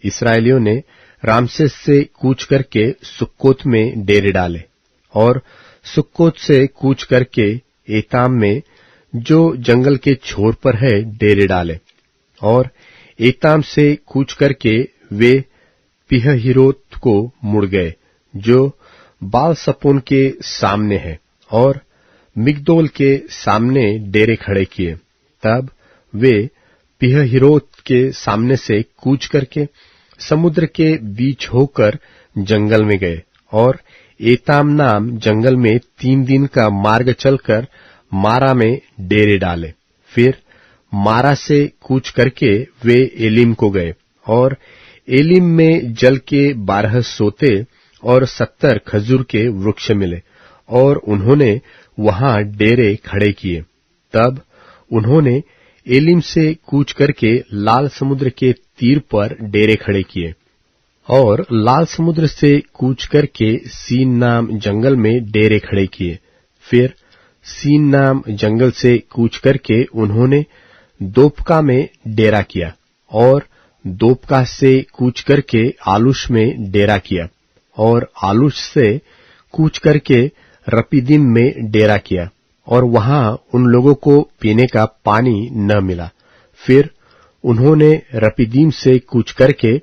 इस्राएलियों ने रामसेस से कूच करके सुक्कोत में डेरे डाले, और सुक्कोत से कूच करके एताम में, जो जंगल के छोर पर है, डेरे डाले। और एताम से कूच करके वे पीहहीरोत को मुड़ गए, जो बाल सपोन के सामने है, और मिगदोल के सामने डेरे खड़े किए। तब वे पीहहीरोत के सामने से कूच करके समुद्र के बीच होकर जंगल में गए, और एताम नाम जंगल में 3 दिन का मार्ग चलकर मारा में डेरे डाले। फिर मारा से कूच करके वे एलिम को गए, और एलिम में जल के 12 सोते और 70 खजूर के वृक्ष मिले, और उन्होंने वहां डेरे खड़े किए। तब उन्होंने एलिम से कूच करके लाल समुद्र के तीर पर डेरे खड़े किए, और लाल समुद्र से कूच करके सीन नाम जंगल में डेरे खड़े किए। फिर सीन नाम जंगल से कूच करके उन्होंने दोपका में डेरा किया, और दोपका से कूच करके आलूश में डेरा किया, और आलूश से कूच करके रपीदीम में डेरा किया, और वहां उन लोगों को पीने का पानी न मिला। फिर उन्होंने रपीदीम से कूच करके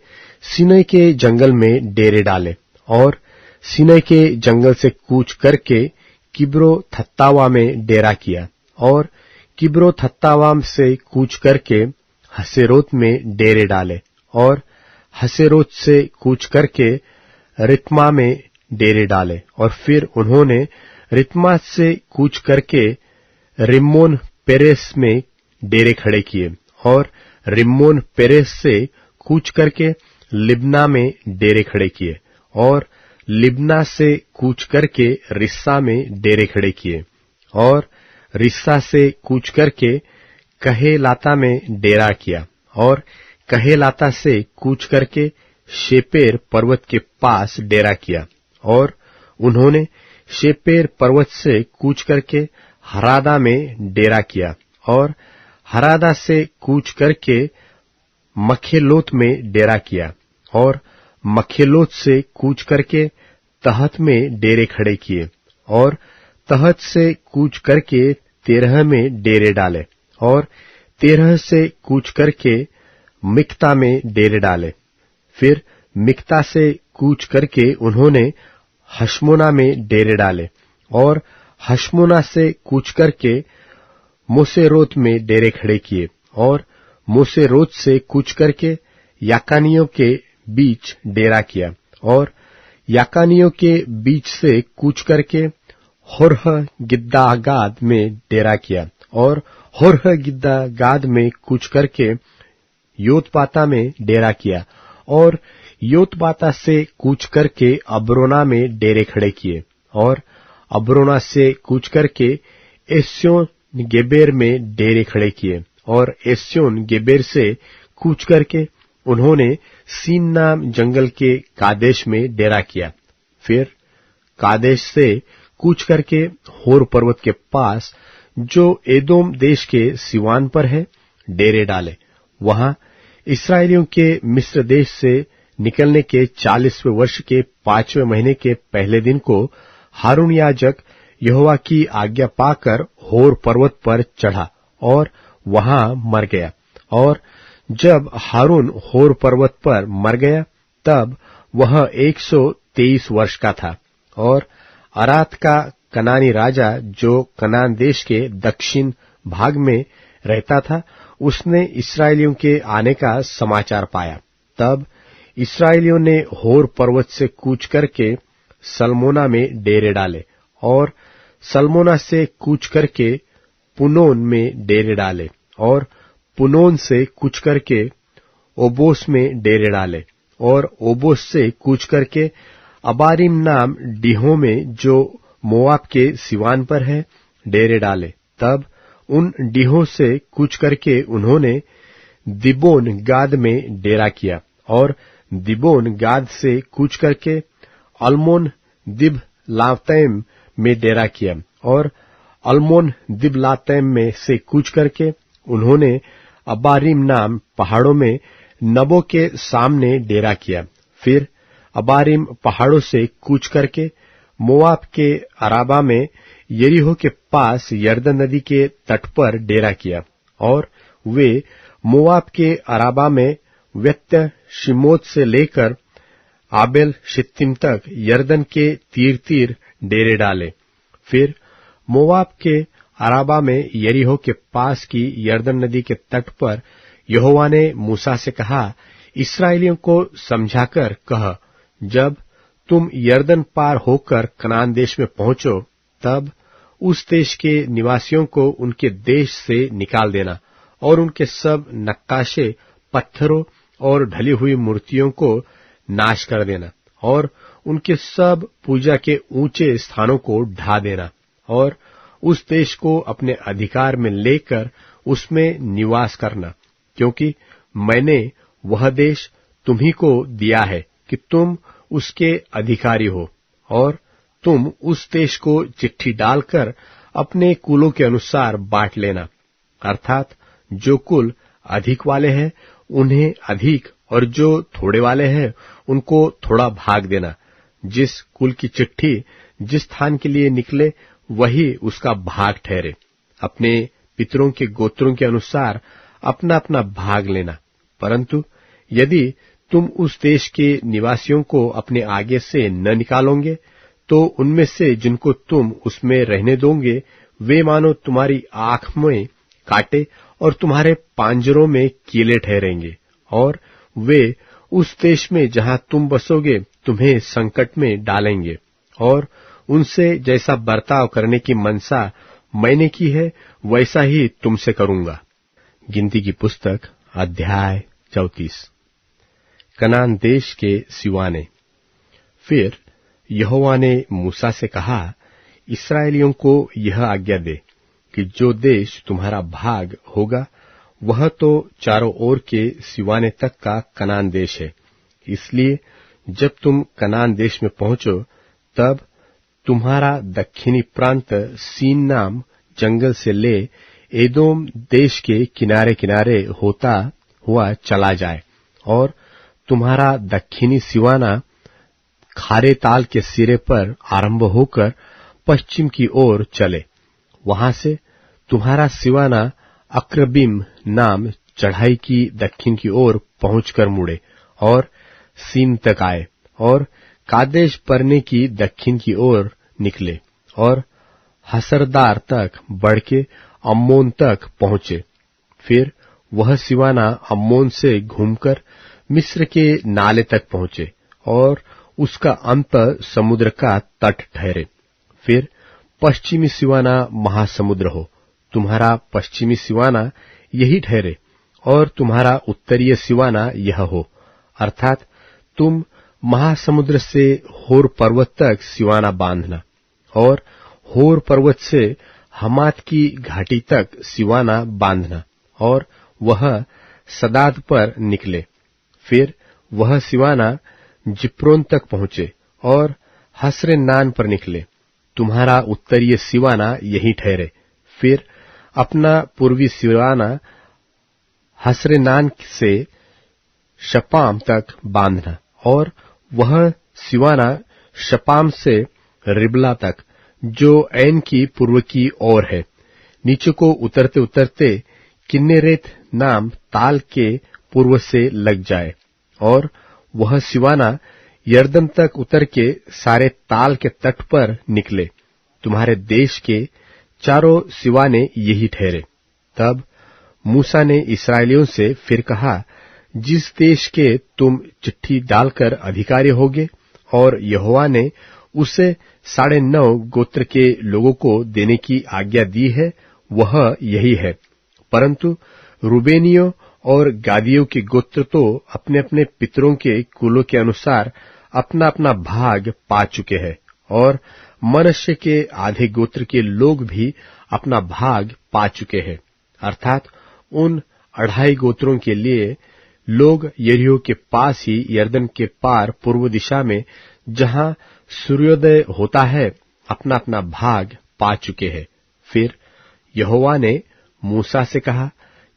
सीनै के जंगल में डेरे डाले, और सीनै के जंगल से कूच करके किब्रो थत्तावा में डेरा किया, और किब्रो थत्तावा से कूच करके हसेरोत में डेरे डाले, और हसेरोत से कूच करके रित्मा में डेरे डाले और फिर उन्होंने रित्मा से कूच करके रिम्मोन पेरेस में डेरे खड़े किए और रिम्मोन पेरेस से कूच करके लिब्ना में डेरे खड़े किए और लिब्ना से कूच करके रिस्सा में डेरे खड़े किए और रिस्सा से कूच करके कहेलाता में डेरा किया और कहेलाता से कूच करके शेपेर पर्वत के पास डेरा किया और उन्होंने शेपेर पर्वत से कूच करके हरादा में डेरा किया और हरादा से कूच करके मखेलोत में डेरा किया और मखेलोत से कूच करके तहत में डेरे खड़े किए और तहत से कूच करके 13 में डेरे डाले और 13 से कूच करके मिक्ता में डेरे डाले। फिर मिक्ता से कूच करके उन्होंने हशमोना में डेरे डाले और हशमोना से कूच करके मोसेरोत में डेरे खड़े किए और मोसेरोत से कूच करके याकानियों के बीच डेरा किया और याकानियों के बीच से कूच करके होरह गिद्दागाद में डेरा किया और होरह गिद्दागाद में कूच करके योतबाता में डेरा किया और योतबाता से कूच करके अब्रोना में डेरे खड़े किए और अब्रोना से कूच करके एस्योन गेबेर में डेरे खड़े किए और एस्योन गेबेर से कूच करके उन्होंने सीन नाम जंगल के कादेश में डेरा किया। फिर कादेश से कूच करके होर पर्वत के पास जो एदोम देश के सिवान पर है डेरे डाले। वहां इस्राएलियों के मिस्र देश से निकलने के 40वें वर्ष के 5वें महीने के पहले दिन को हारून याजक यहोवा की आज्ञा पाकर होर पर्वत पर चढ़ा और वहां मर गया। और जब हारून होर पर्वत पर मर गया तब वह 123 वर्ष का था। और अरात का कनानी राजा जो कनान देश के दक्षिण भाग में रहता था, उसने इस्राएलियों के आने का समाचार पाया। तब इस्राएलियों ने होर पर्वत से कूच करके सलमोना में डेरे डाले और सलमोना से कूच करके पुनोन में डेरे डाले और पुनोन से कूच करके ओबोस में डेरे डाले और ओबोस से कूच करके अबारिम नाम डीहों में जो मोआब के सिवान पर है डेरे डाले। तब उन डीहों से कूच करके उन्होंने दिबोन गाद में डेरा किया और दिबोन गाद से कूच करके अल्मोन दिब लातैम में डेरा किया और अल्मोन दिब लातैम में से कूच करके उन्होंने अबारिम नाम पहाड़ों में नबो के सामने डेरा किया। फिर अबारिम पहाड़ों से कूच करके मोआब के अराबा में यरीहो के पास यरदन नदी के तट पर डेरा किया और वे मोआब के अराबा में व्यत्य शिमोत से लेकर आबेल शित्तीम तक यरदन के तीर तीर डेरे डाले। फिर मोआब के अराबा में यरीहो के पास की यरदन नदी के तट पर यहोवा ने मूसा से कहा, इस्राएलियों को समझाकर कह, जब तुम यरदन पार होकर कनान देश में पहुंचो तब उस देश के निवासियों को उनके देश से निकाल देना और उनके सब नक्काशे पत्थरों और ढली हुई मूर्तियों को नाश कर देना और उनके सब पूजा के ऊंचे स्थानों को ढा देना और उस देश को अपने अधिकार में लेकर उसमें निवास करना, क्योंकि मैंने वह देश तुम्ही को दिया है कि तुम उसके अधिकारी हो। और तुम उस देश को चिट्ठी डालकर अपने कुलों के अनुसार बांट लेना, अर्थात जो कुल अधिक वाले हैं उन्हें अधिक और जो थोड़े वाले हैं उनको थोड़ा भाग देना। जिस कुल की चिट्ठी जिस स्थान के लिए निकले वही उसका भाग ठहरे। अपने पितरों के गोत्रों के अनुसार अपना अपना भाग लेना। परंतु यदि तुम उस देश के निवासियों को अपने आगे से न निकालोगे तो उनमें से जिनको तुम उसमें रहने दोगे वे मानो तुम्हारी आंख में कांटे और तुम्हारे पांजरों में कीले ठहरेंगे और वे उस देश में जहां तुम बसोगे तुम्हें संकट में डालेंगे, और उनसे जैसा बर्ताव करने की मनसा मैंने की है वैसा ही तुमसे करूंगा। गिनती की पुस्तक अध्याय 34। कनान देश के सिवाने। फिर यहोवा ने मूसा से कहा, इस्राएलियों को यह आज्ञा दे कि जो देश तुम्हारा भाग होगा वह तो चारों ओर के सिवाने तक का कनान देश है। इसलिए जब तुम कनान देश में पहुंचो तब तुम्हारा दक्षिणी प्रांत सीन नाम जंगल से ले एदोम देश के किनारे किनारे होता हुआ चला जाए, और तुम्हारा दक्षिणी सिवाना खारे ताल के सिरे पर आरंभ होकर पश्चिम की ओर चले। वहां से तुम्हारा सिवाना अक्रबीम नाम चढ़ाई की दक्षिण की ओर पहुंचकर मुड़े और सीन तक आए, और कादेश बरने की दक्षिण की ओर निकले और हसरदार तक बढ़ के अम्मोन तक पहुंचे। फिर वह सिवाना अम्मोन से घूमकर मिस्र के नाले तक पहुंचे और उसका अंत समुद्र का तट ठहरे। फिर पश्चिमी सिवाना महासमुद्र हो, तुम्हारा पश्चिमी सिवाना यही ठहरे, और तुम्हारा उत्तरीय सिवाना यह हो, अर्थात तुम महासमुद्र से होर पर्वत तक सिवाना बांधना, और होर पर्वत से हमात की घाटी तक सिवाना बांधना, और वह सदाद पर निकले। फिर वह सिवाना जिप्रोन तक पहुंचे और हसरेनान पर निकले। तुम्हारा उत्तरीय सिवाना यही ठहरे। फिर अपना पूर्वी सिवाना हसरेनान से शपाम तक बांधना, और वह सिवाना शपाम से रिबला तक, जो ऐन की पूर्व की ओर है, नीचे को उतरते उतरते किन्नेरेत नाम ताल के पूर्व से लग जाए, और वह सिवाना यरदन तक उतर के सारे ताल के तट पर निकले। तुम्हारे देश के चारों सिवाने यही ठहरे। तब मूसा ने इस्राएलियों से फिर कहा, जिस देश के तुम चिट्ठी डालकर अधिकारी होगे और यहोवा ने उसे 9.5 गोत्र के लोगों को देने की आज्ञा दी है वह यही है। परंतु रूबेनियों और गादियों के गोत्र तो अपने अपने पितरों के कुलों के अनुसार अपना अपना भाग पा चुके हैं, और मनश्शे के आधे गोत्र के लोग भी अपना भाग पा चुके हैं, अर्थात उन 2.5 गोत्रों के लिए लोग यरीहो के पास ही यरदन के पार पूर्व दिशा में जहां सूर्योदय होता है अपना अपना भाग पा चुके हैं। फिर यहोवा ने मूसा से कहा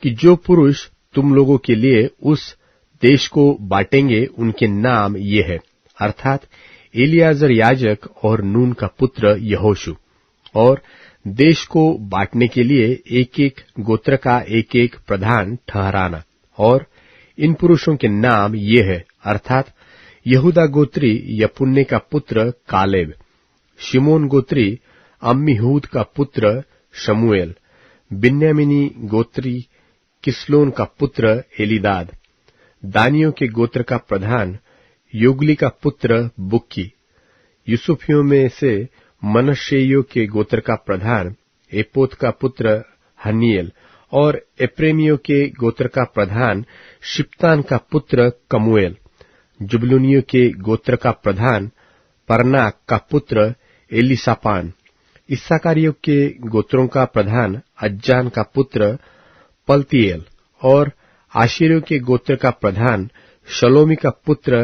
कि जो पुरुष तुम लोगों के लिए उस देश को बांटेंगे उनके नाम ये है, अर्थात एलियाजर याजक और नून का पुत्र यहोशू, और देश को बांटने के लिए एक एक गोत्र का एक एक प्रधान ठहराना। और इन पुरुषों के नाम ये है, अर्थात यहूदा गोत्री यपुन्ने का पुत्र कालेब, शिमोन गोत्री अम्मीहूद का पुत्र शमूएल, बिन्यामीनी गोत्री किसलोन का पुत्र एलीदाद, दानियों के गोत्र का प्रधान योगली का पुत्र बुक्की, यूसुफियों में से मनश्शेइयों के गोत्र का प्रधान एपोत का पुत्र हनिएल, और एप्रेमियों के गोत्र का प्रधान शिप्तान का पुत्र कमुएल, जुबलूनियों के गोत्र का प्रधान परनाक का पुत्र एलिसापान, इस्साकारियों के गोत्रों का प्रधान अज्जान का पुत्र पलतीएल, और आशीरियों के गोत्र का प्रधान शलोमी का पुत्र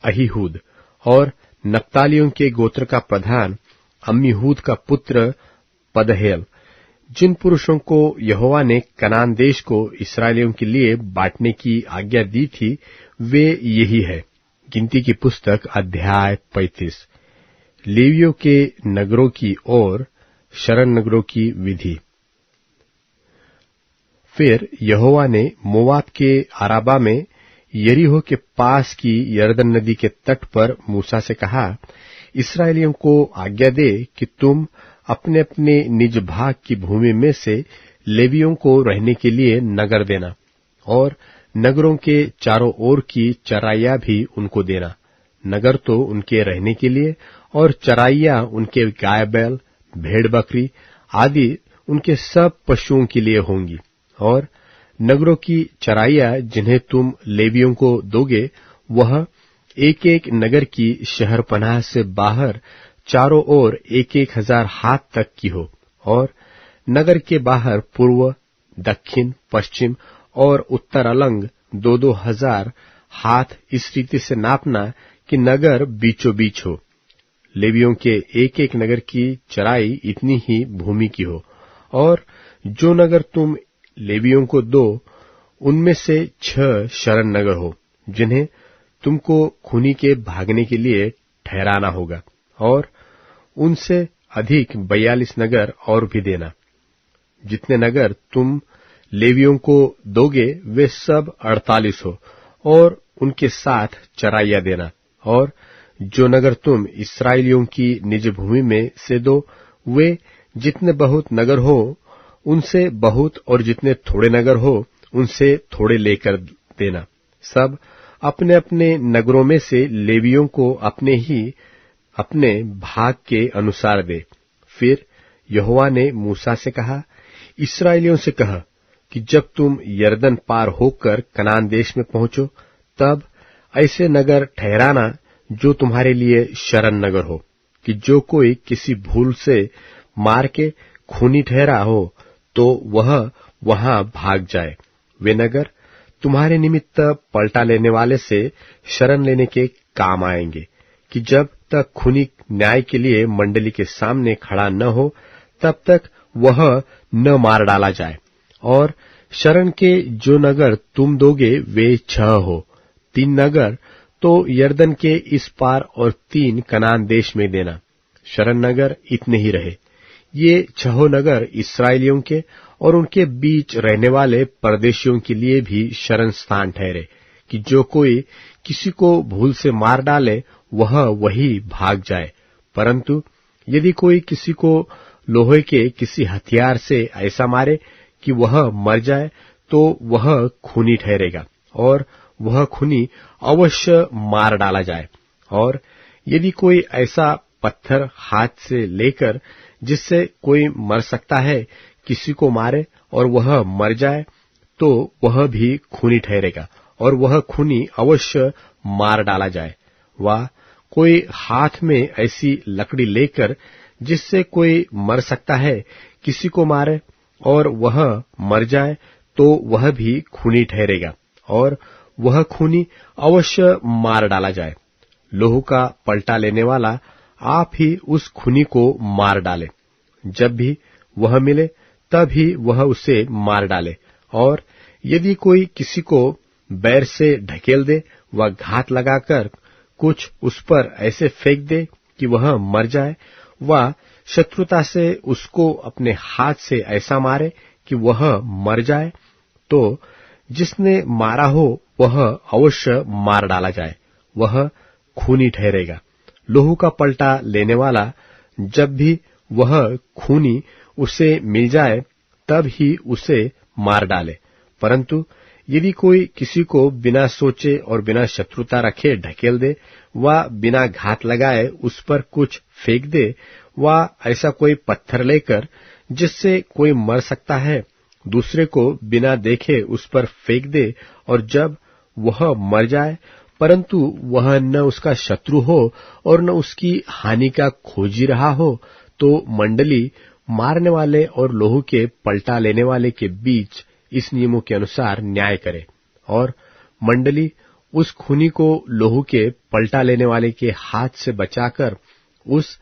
अहीहूद, और नप्तालियों के गोत्र का प्रधान अम्मीहूद का पुत्र पदहेल। जिन पुरुषों को यहोवा ने कनान देश को इस्राएलियों के लिए बांटने की आज्ञा दी थी वे यही है। गिनती की पुस्तक अध्याय 35। लेवियों के नगरों की ओर शरण नगरों की विधि। फिर यहोवा ने मोवाब के आराबा में यरीहो के पास की यरदन नदी के तट पर मूसा से कहा, इस्राएलियों को आज्ञा दे कि तुम अपने अपने निज भाग की भूमि में से लेवियों को रहने के लिए नगर देना, और नगरों के चारों ओर की चराइया भी उनको देना। नगर तो उनके रहने के लिए और चराइया उनके गाय बैल, भेड़ बकरी आदि उनके सब पशुओं के लिए होंगी। और नगरों की चराइया जिन्हें तुम लेवियों को दोगे, वह एक एक नगर की शहर पनाह से बाहर चारों ओर 1,000 हाथ तक की हो, और नगर के बाहर पूर्व, दक्षिण, पश्चिम और उत्तर अलंग 2-2 हजार हाथ इस रीति से नापना कि नगर बीचों बीच हो। लेवियों के एक एक नगर की चराई इतनी ही भूमि की हो। और जो नगर तुम लेवियों को दो, उनमें से 6 शरण नगर हो, जिन्हें तुमको खूनी के भागने के लिए ठहराना होगा। और उनसे अधिक 42 नगर और भी देना। जितने नगर तुम लेवियों को दोगे वे सब 48 हो, और उनके साथ चराइया देना। और जो नगर तुम इस्राएलियों की निज भूमि में से दो, वे जितने बहुत नगर हो उनसे बहुत, और जितने थोड़े नगर हो उनसे थोड़े लेकर देना। सब अपने अपने नगरों में से लेवियों को अपने भाग के अनुसार दे। फिर यहोवा ने मूसा से कहा, इस्राएलियों से कह कि जब तुम यरदन पार होकर कनान देश में पहुंचो, तब ऐसे नगर ठहराना जो तुम्हारे लिए शरण नगर हो, कि जो कोई किसी भूल से मार के खूनी ठहरा हो तो वह वहां भाग जाए। वे नगर तुम्हारे निमित्त पलटा लेने वाले से शरण लेने के काम आएंगे, कि जब तक खूनी न्याय के लिए मंडली के सामने खड़ा न हो, तब तक वह न मार डाला जाए। और शरण के जो नगर तुम दोगे वे 6 हो। 3 नगर तो यरदन के इस पार और 3 कनान देश में देना। शरण नगर इतने ही रहे। ये 6 नगर इस्राएलियों के और उनके बीच रहने वाले परदेशियों के लिए भी शरण स्थान ठहरे, कि जो कोई किसी को भूल से मार डाले वह वही भाग जाए। परंतु यदि कोई किसी को लोहे के किसी हथियार से ऐसा मारे कि वह मर जाए, तो वह खूनी ठहरेगा, और वह खूनी अवश्य मार डाला जाए। और यदि कोई ऐसा पत्थर हाथ से लेकर जिससे कोई मर सकता है किसी को मारे और वह मर जाए, तो वह भी खूनी ठहरेगा, और वह खूनी अवश्य मार डाला जाए। वह कोई हाथ में ऐसी लकड़ी लेकर जिससे कोई मर सकता है किसी को मारे और वह मर जाए, तो वह भी खूनी ठहरेगा, और वह खूनी अवश्य मार डाला जाए। लोहू का पलटा लेने वाला आप ही उस खूनी को मार डाले। जब भी वह मिले तब ही वह उसे मार डाले। और यदि कोई किसी को बैर से ढकेल दे व घात लगाकर कुछ उस पर ऐसे फेंक दे कि वह मर जाए, व शत्रुता से उसको अपने हाथ से ऐसा मारे कि वह मर जाए, तो जिसने मारा हो वह अवश्य मार डाला जाए, वह खूनी ठहरेगा। लोहू का पलटा लेने वाला जब भी वह खूनी उसे मिल जाए तब ही उसे मार डाले। परंतु यदि कोई किसी को बिना सोचे और बिना शत्रुता रखे ढकेल दे व बिना घात लगाए उस पर कुछ फेंक दे, व ऐसा कोई पत्थर लेकर जिससे कोई मर सकता है दूसरे को बिना देखे उस पर फेंक दे, और जब वह मर जाए परंतु वह न उसका शत्रु हो और न उसकी हानि का खोजी रहा हो, तो मंडली मारने वाले और लोहू के पलटा लेने वाले के बीच इस नियमों के अनुसार न्याय करे। और मंडली उस खूनी को लोहू के पलटा लेने वाले के हाथ से बचाकर उस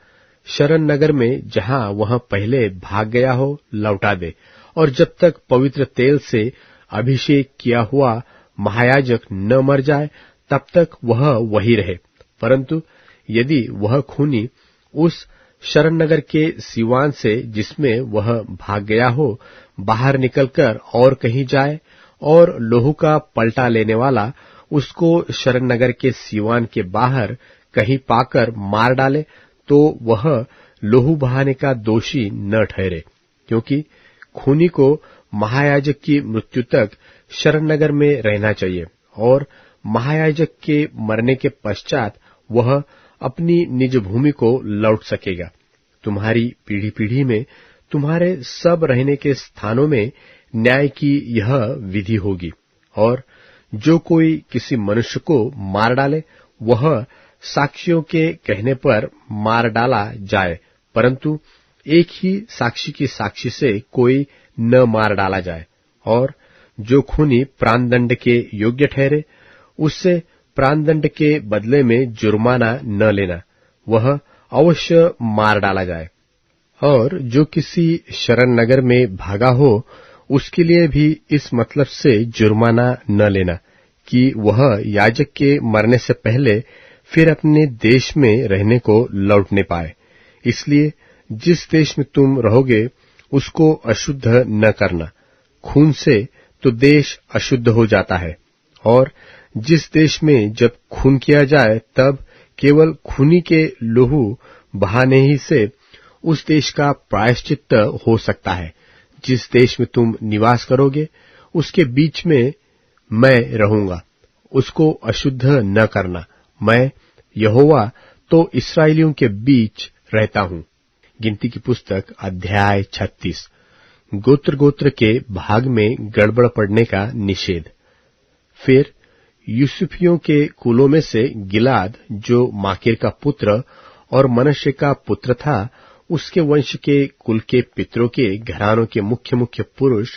शरण नगर में जहां वह पहले भाग गया हो लौटा दे, और जब तक पवित्र तेल से अभिषेक किया हुआ महायाजक न मर जाए तब तक वह वही रहे। परंतु यदि वह खूनी उस शरण नगर के सीवान से जिसमें वह भाग गया हो बाहर निकलकर और कहीं जाए, और लोहू का पलटा लेने वाला उसको शरण नगर के सीवान के बाहर कहीं पाकर मार डाले, तो वह लोहू बहाने का दोषी न ठहरे, क्योंकि खूनी को महायाजक की मृत्यु तक शरण नगर में रहना चाहिए और महायाजक के मरने के पश्चात वह अपनी निज भूमि को लौट सकेगा। तुम्हारी पीढ़ी पीढ़ी में तुम्हारे सब रहने के स्थानों में न्याय की यह विधि होगी। और जो कोई किसी मनुष्य को मार डाले वह साक्षियों के कहने पर मार डाला जाए, परंतु एक ही साक्षी की साक्षी से कोई न मार डाला जाए। और जो खूनी प्राणदंड के योग्य ठहरे उससे प्राणदंड के बदले में जुर्माना न लेना, वह अवश्य मार डाला जाए। और जो किसी शरण नगर में भागा हो उसके लिए भी इस मतलब से जुर्माना न लेना कि वह याजक के मरने से पहले फिर अपने देश में रहने को लौटने पाए। इसलिए जिस देश में तुम रहोगे उसको अशुद्ध न करना, खून से तो देश अशुद्ध हो जाता है। और जिस देश में जब खून किया जाए तब केवल खूनी के लहू बहाने ही से उस देश का प्रायश्चित्त हो सकता है। जिस देश में तुम निवास करोगे उसके बीच में मैं रहूंगा, उसको अशुद्ध न करना। मैं यहोवा तो इस्राएलियों के बीच रहता हूं। गिनती की पुस्तक अध्याय 36। गोत्र गोत्र के भाग में गड़बड़ पड़ने का निषेध। फिर यूसुफियों के कुलों में से गिलाद जो माकीर का पुत्र और मनश्शे का पुत्र था, उसके वंश के कुल के पितरों के घरानों के मुख्य मुख्य पुरुष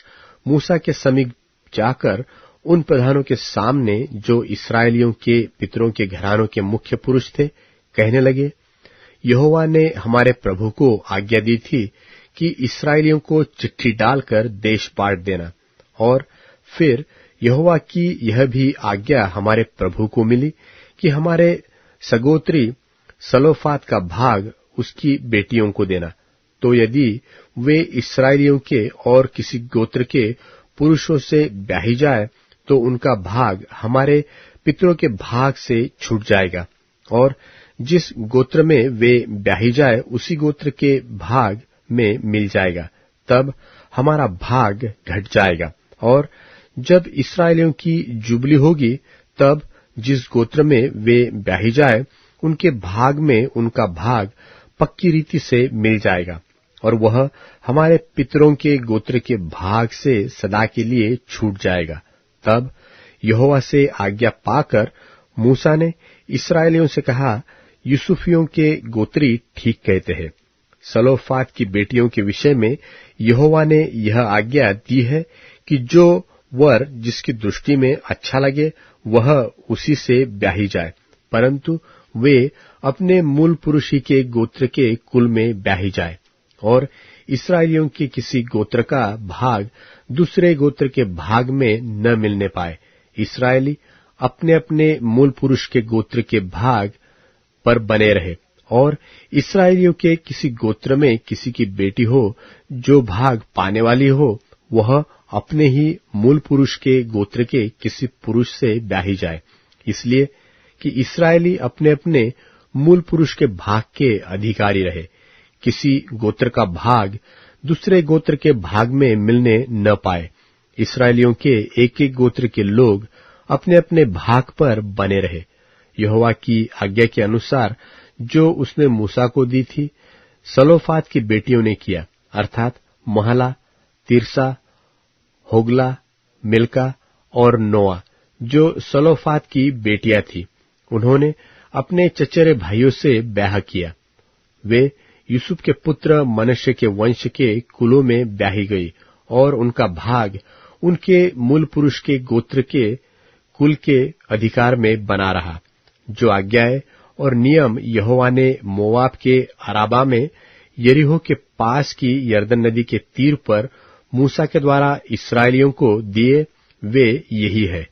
मूसा के समीप जाकर उन प्रधानों के सामने जो इस्राएलियों के पितरों के घरानों के मुख्य पुरुष थे, कहने लगे, यहोवा ने हमारे प्रभु को आज्ञा दी थी कि इस्राएलियों को चिट्ठी डालकर देश बांट देना। और फिर यहोवा की यह भी आज्ञा हमारे प्रभु को मिली कि हमारे सगोत्री सलोफाद का भाग उसकी बेटियों को देना। तो यदि वे इस्राएलियों के और किसी गोत्र के पुरुषों से ब्याही जाए तो उनका भाग हमारे पितरों के भाग से छूट जाएगा, और जिस गोत्र में वे ब्याही जाए उसी गोत्र के भाग में मिल जाएगा। तब हमारा भाग घट जाएगा। और जब इस्राएलियों की जुबली होगी तब जिस गोत्र में वे ब्याही जाए उनके भाग में उनका भाग पक्की रीति से मिल जाएगा, और वह हमारे पितरों के गोत्र के भाग से सदा के लिए छूट जाएगा। तब यहोवा से आज्ञा पाकर मूसा ने इस्राएलियों से कहा, यूसुफियों के गोत्री ठीक कहते हैं। सलोफाद की बेटियों के विषय में यहोवा ने यह आज्ञा दी है कि जो वर जिसकी दृष्टि में अच्छा लगे वह उसी से ब्याही जाए, परंतु वे अपने मूल पुरुष ही के गोत्र के कुल में ब्याही जाए। और इस्राएलियों के किसी गोत्र का भाग दूसरे गोत्र के भाग में न मिलने पाए। इस्राएली अपने अपने मूल पुरुष के गोत्र के भाग पर बने रहे। और इस्राएलियों के किसी गोत्र में किसी की बेटी हो जो भाग पाने वाली हो, वह अपने ही मूल पुरुष के गोत्र के किसी पुरुष से ब्याही जाए, इसलिए कि इस्राएली अपने अपने मूल पुरुष के भाग के अधिकारी रहे। किसी गोत्र का भाग दूसरे गोत्र के भाग में मिलने न पाए। इस्राएलियों के एक एक गोत्र के लोग अपने अपने भाग पर बने रहे। यहोवा की आज्ञा के अनुसार जो उसने मूसा को दी थी, सलोफाद की बेटियों ने किया, अर्थात महला, तिरसा, होगला, मिल्का और नोआ, जो सलोफाद की बेटियां थी। उन्होंने अपने चचेरे भाइयों से ब्याह किया। वे यूसुफ के पुत्र मनश्शे के वंश के कुलों में ब्याही गई, और उनका भाग उनके मूल पुरुष के गोत्र के कुल के अधिकार में बना रहा। जो आज्ञाएं और नियम यहोवा ने मोआब के अराबा में यरीहो के पास की यरदन नदी के तीर पर मूसा के द्वारा इस्राएलियों को दिए, वे यही है।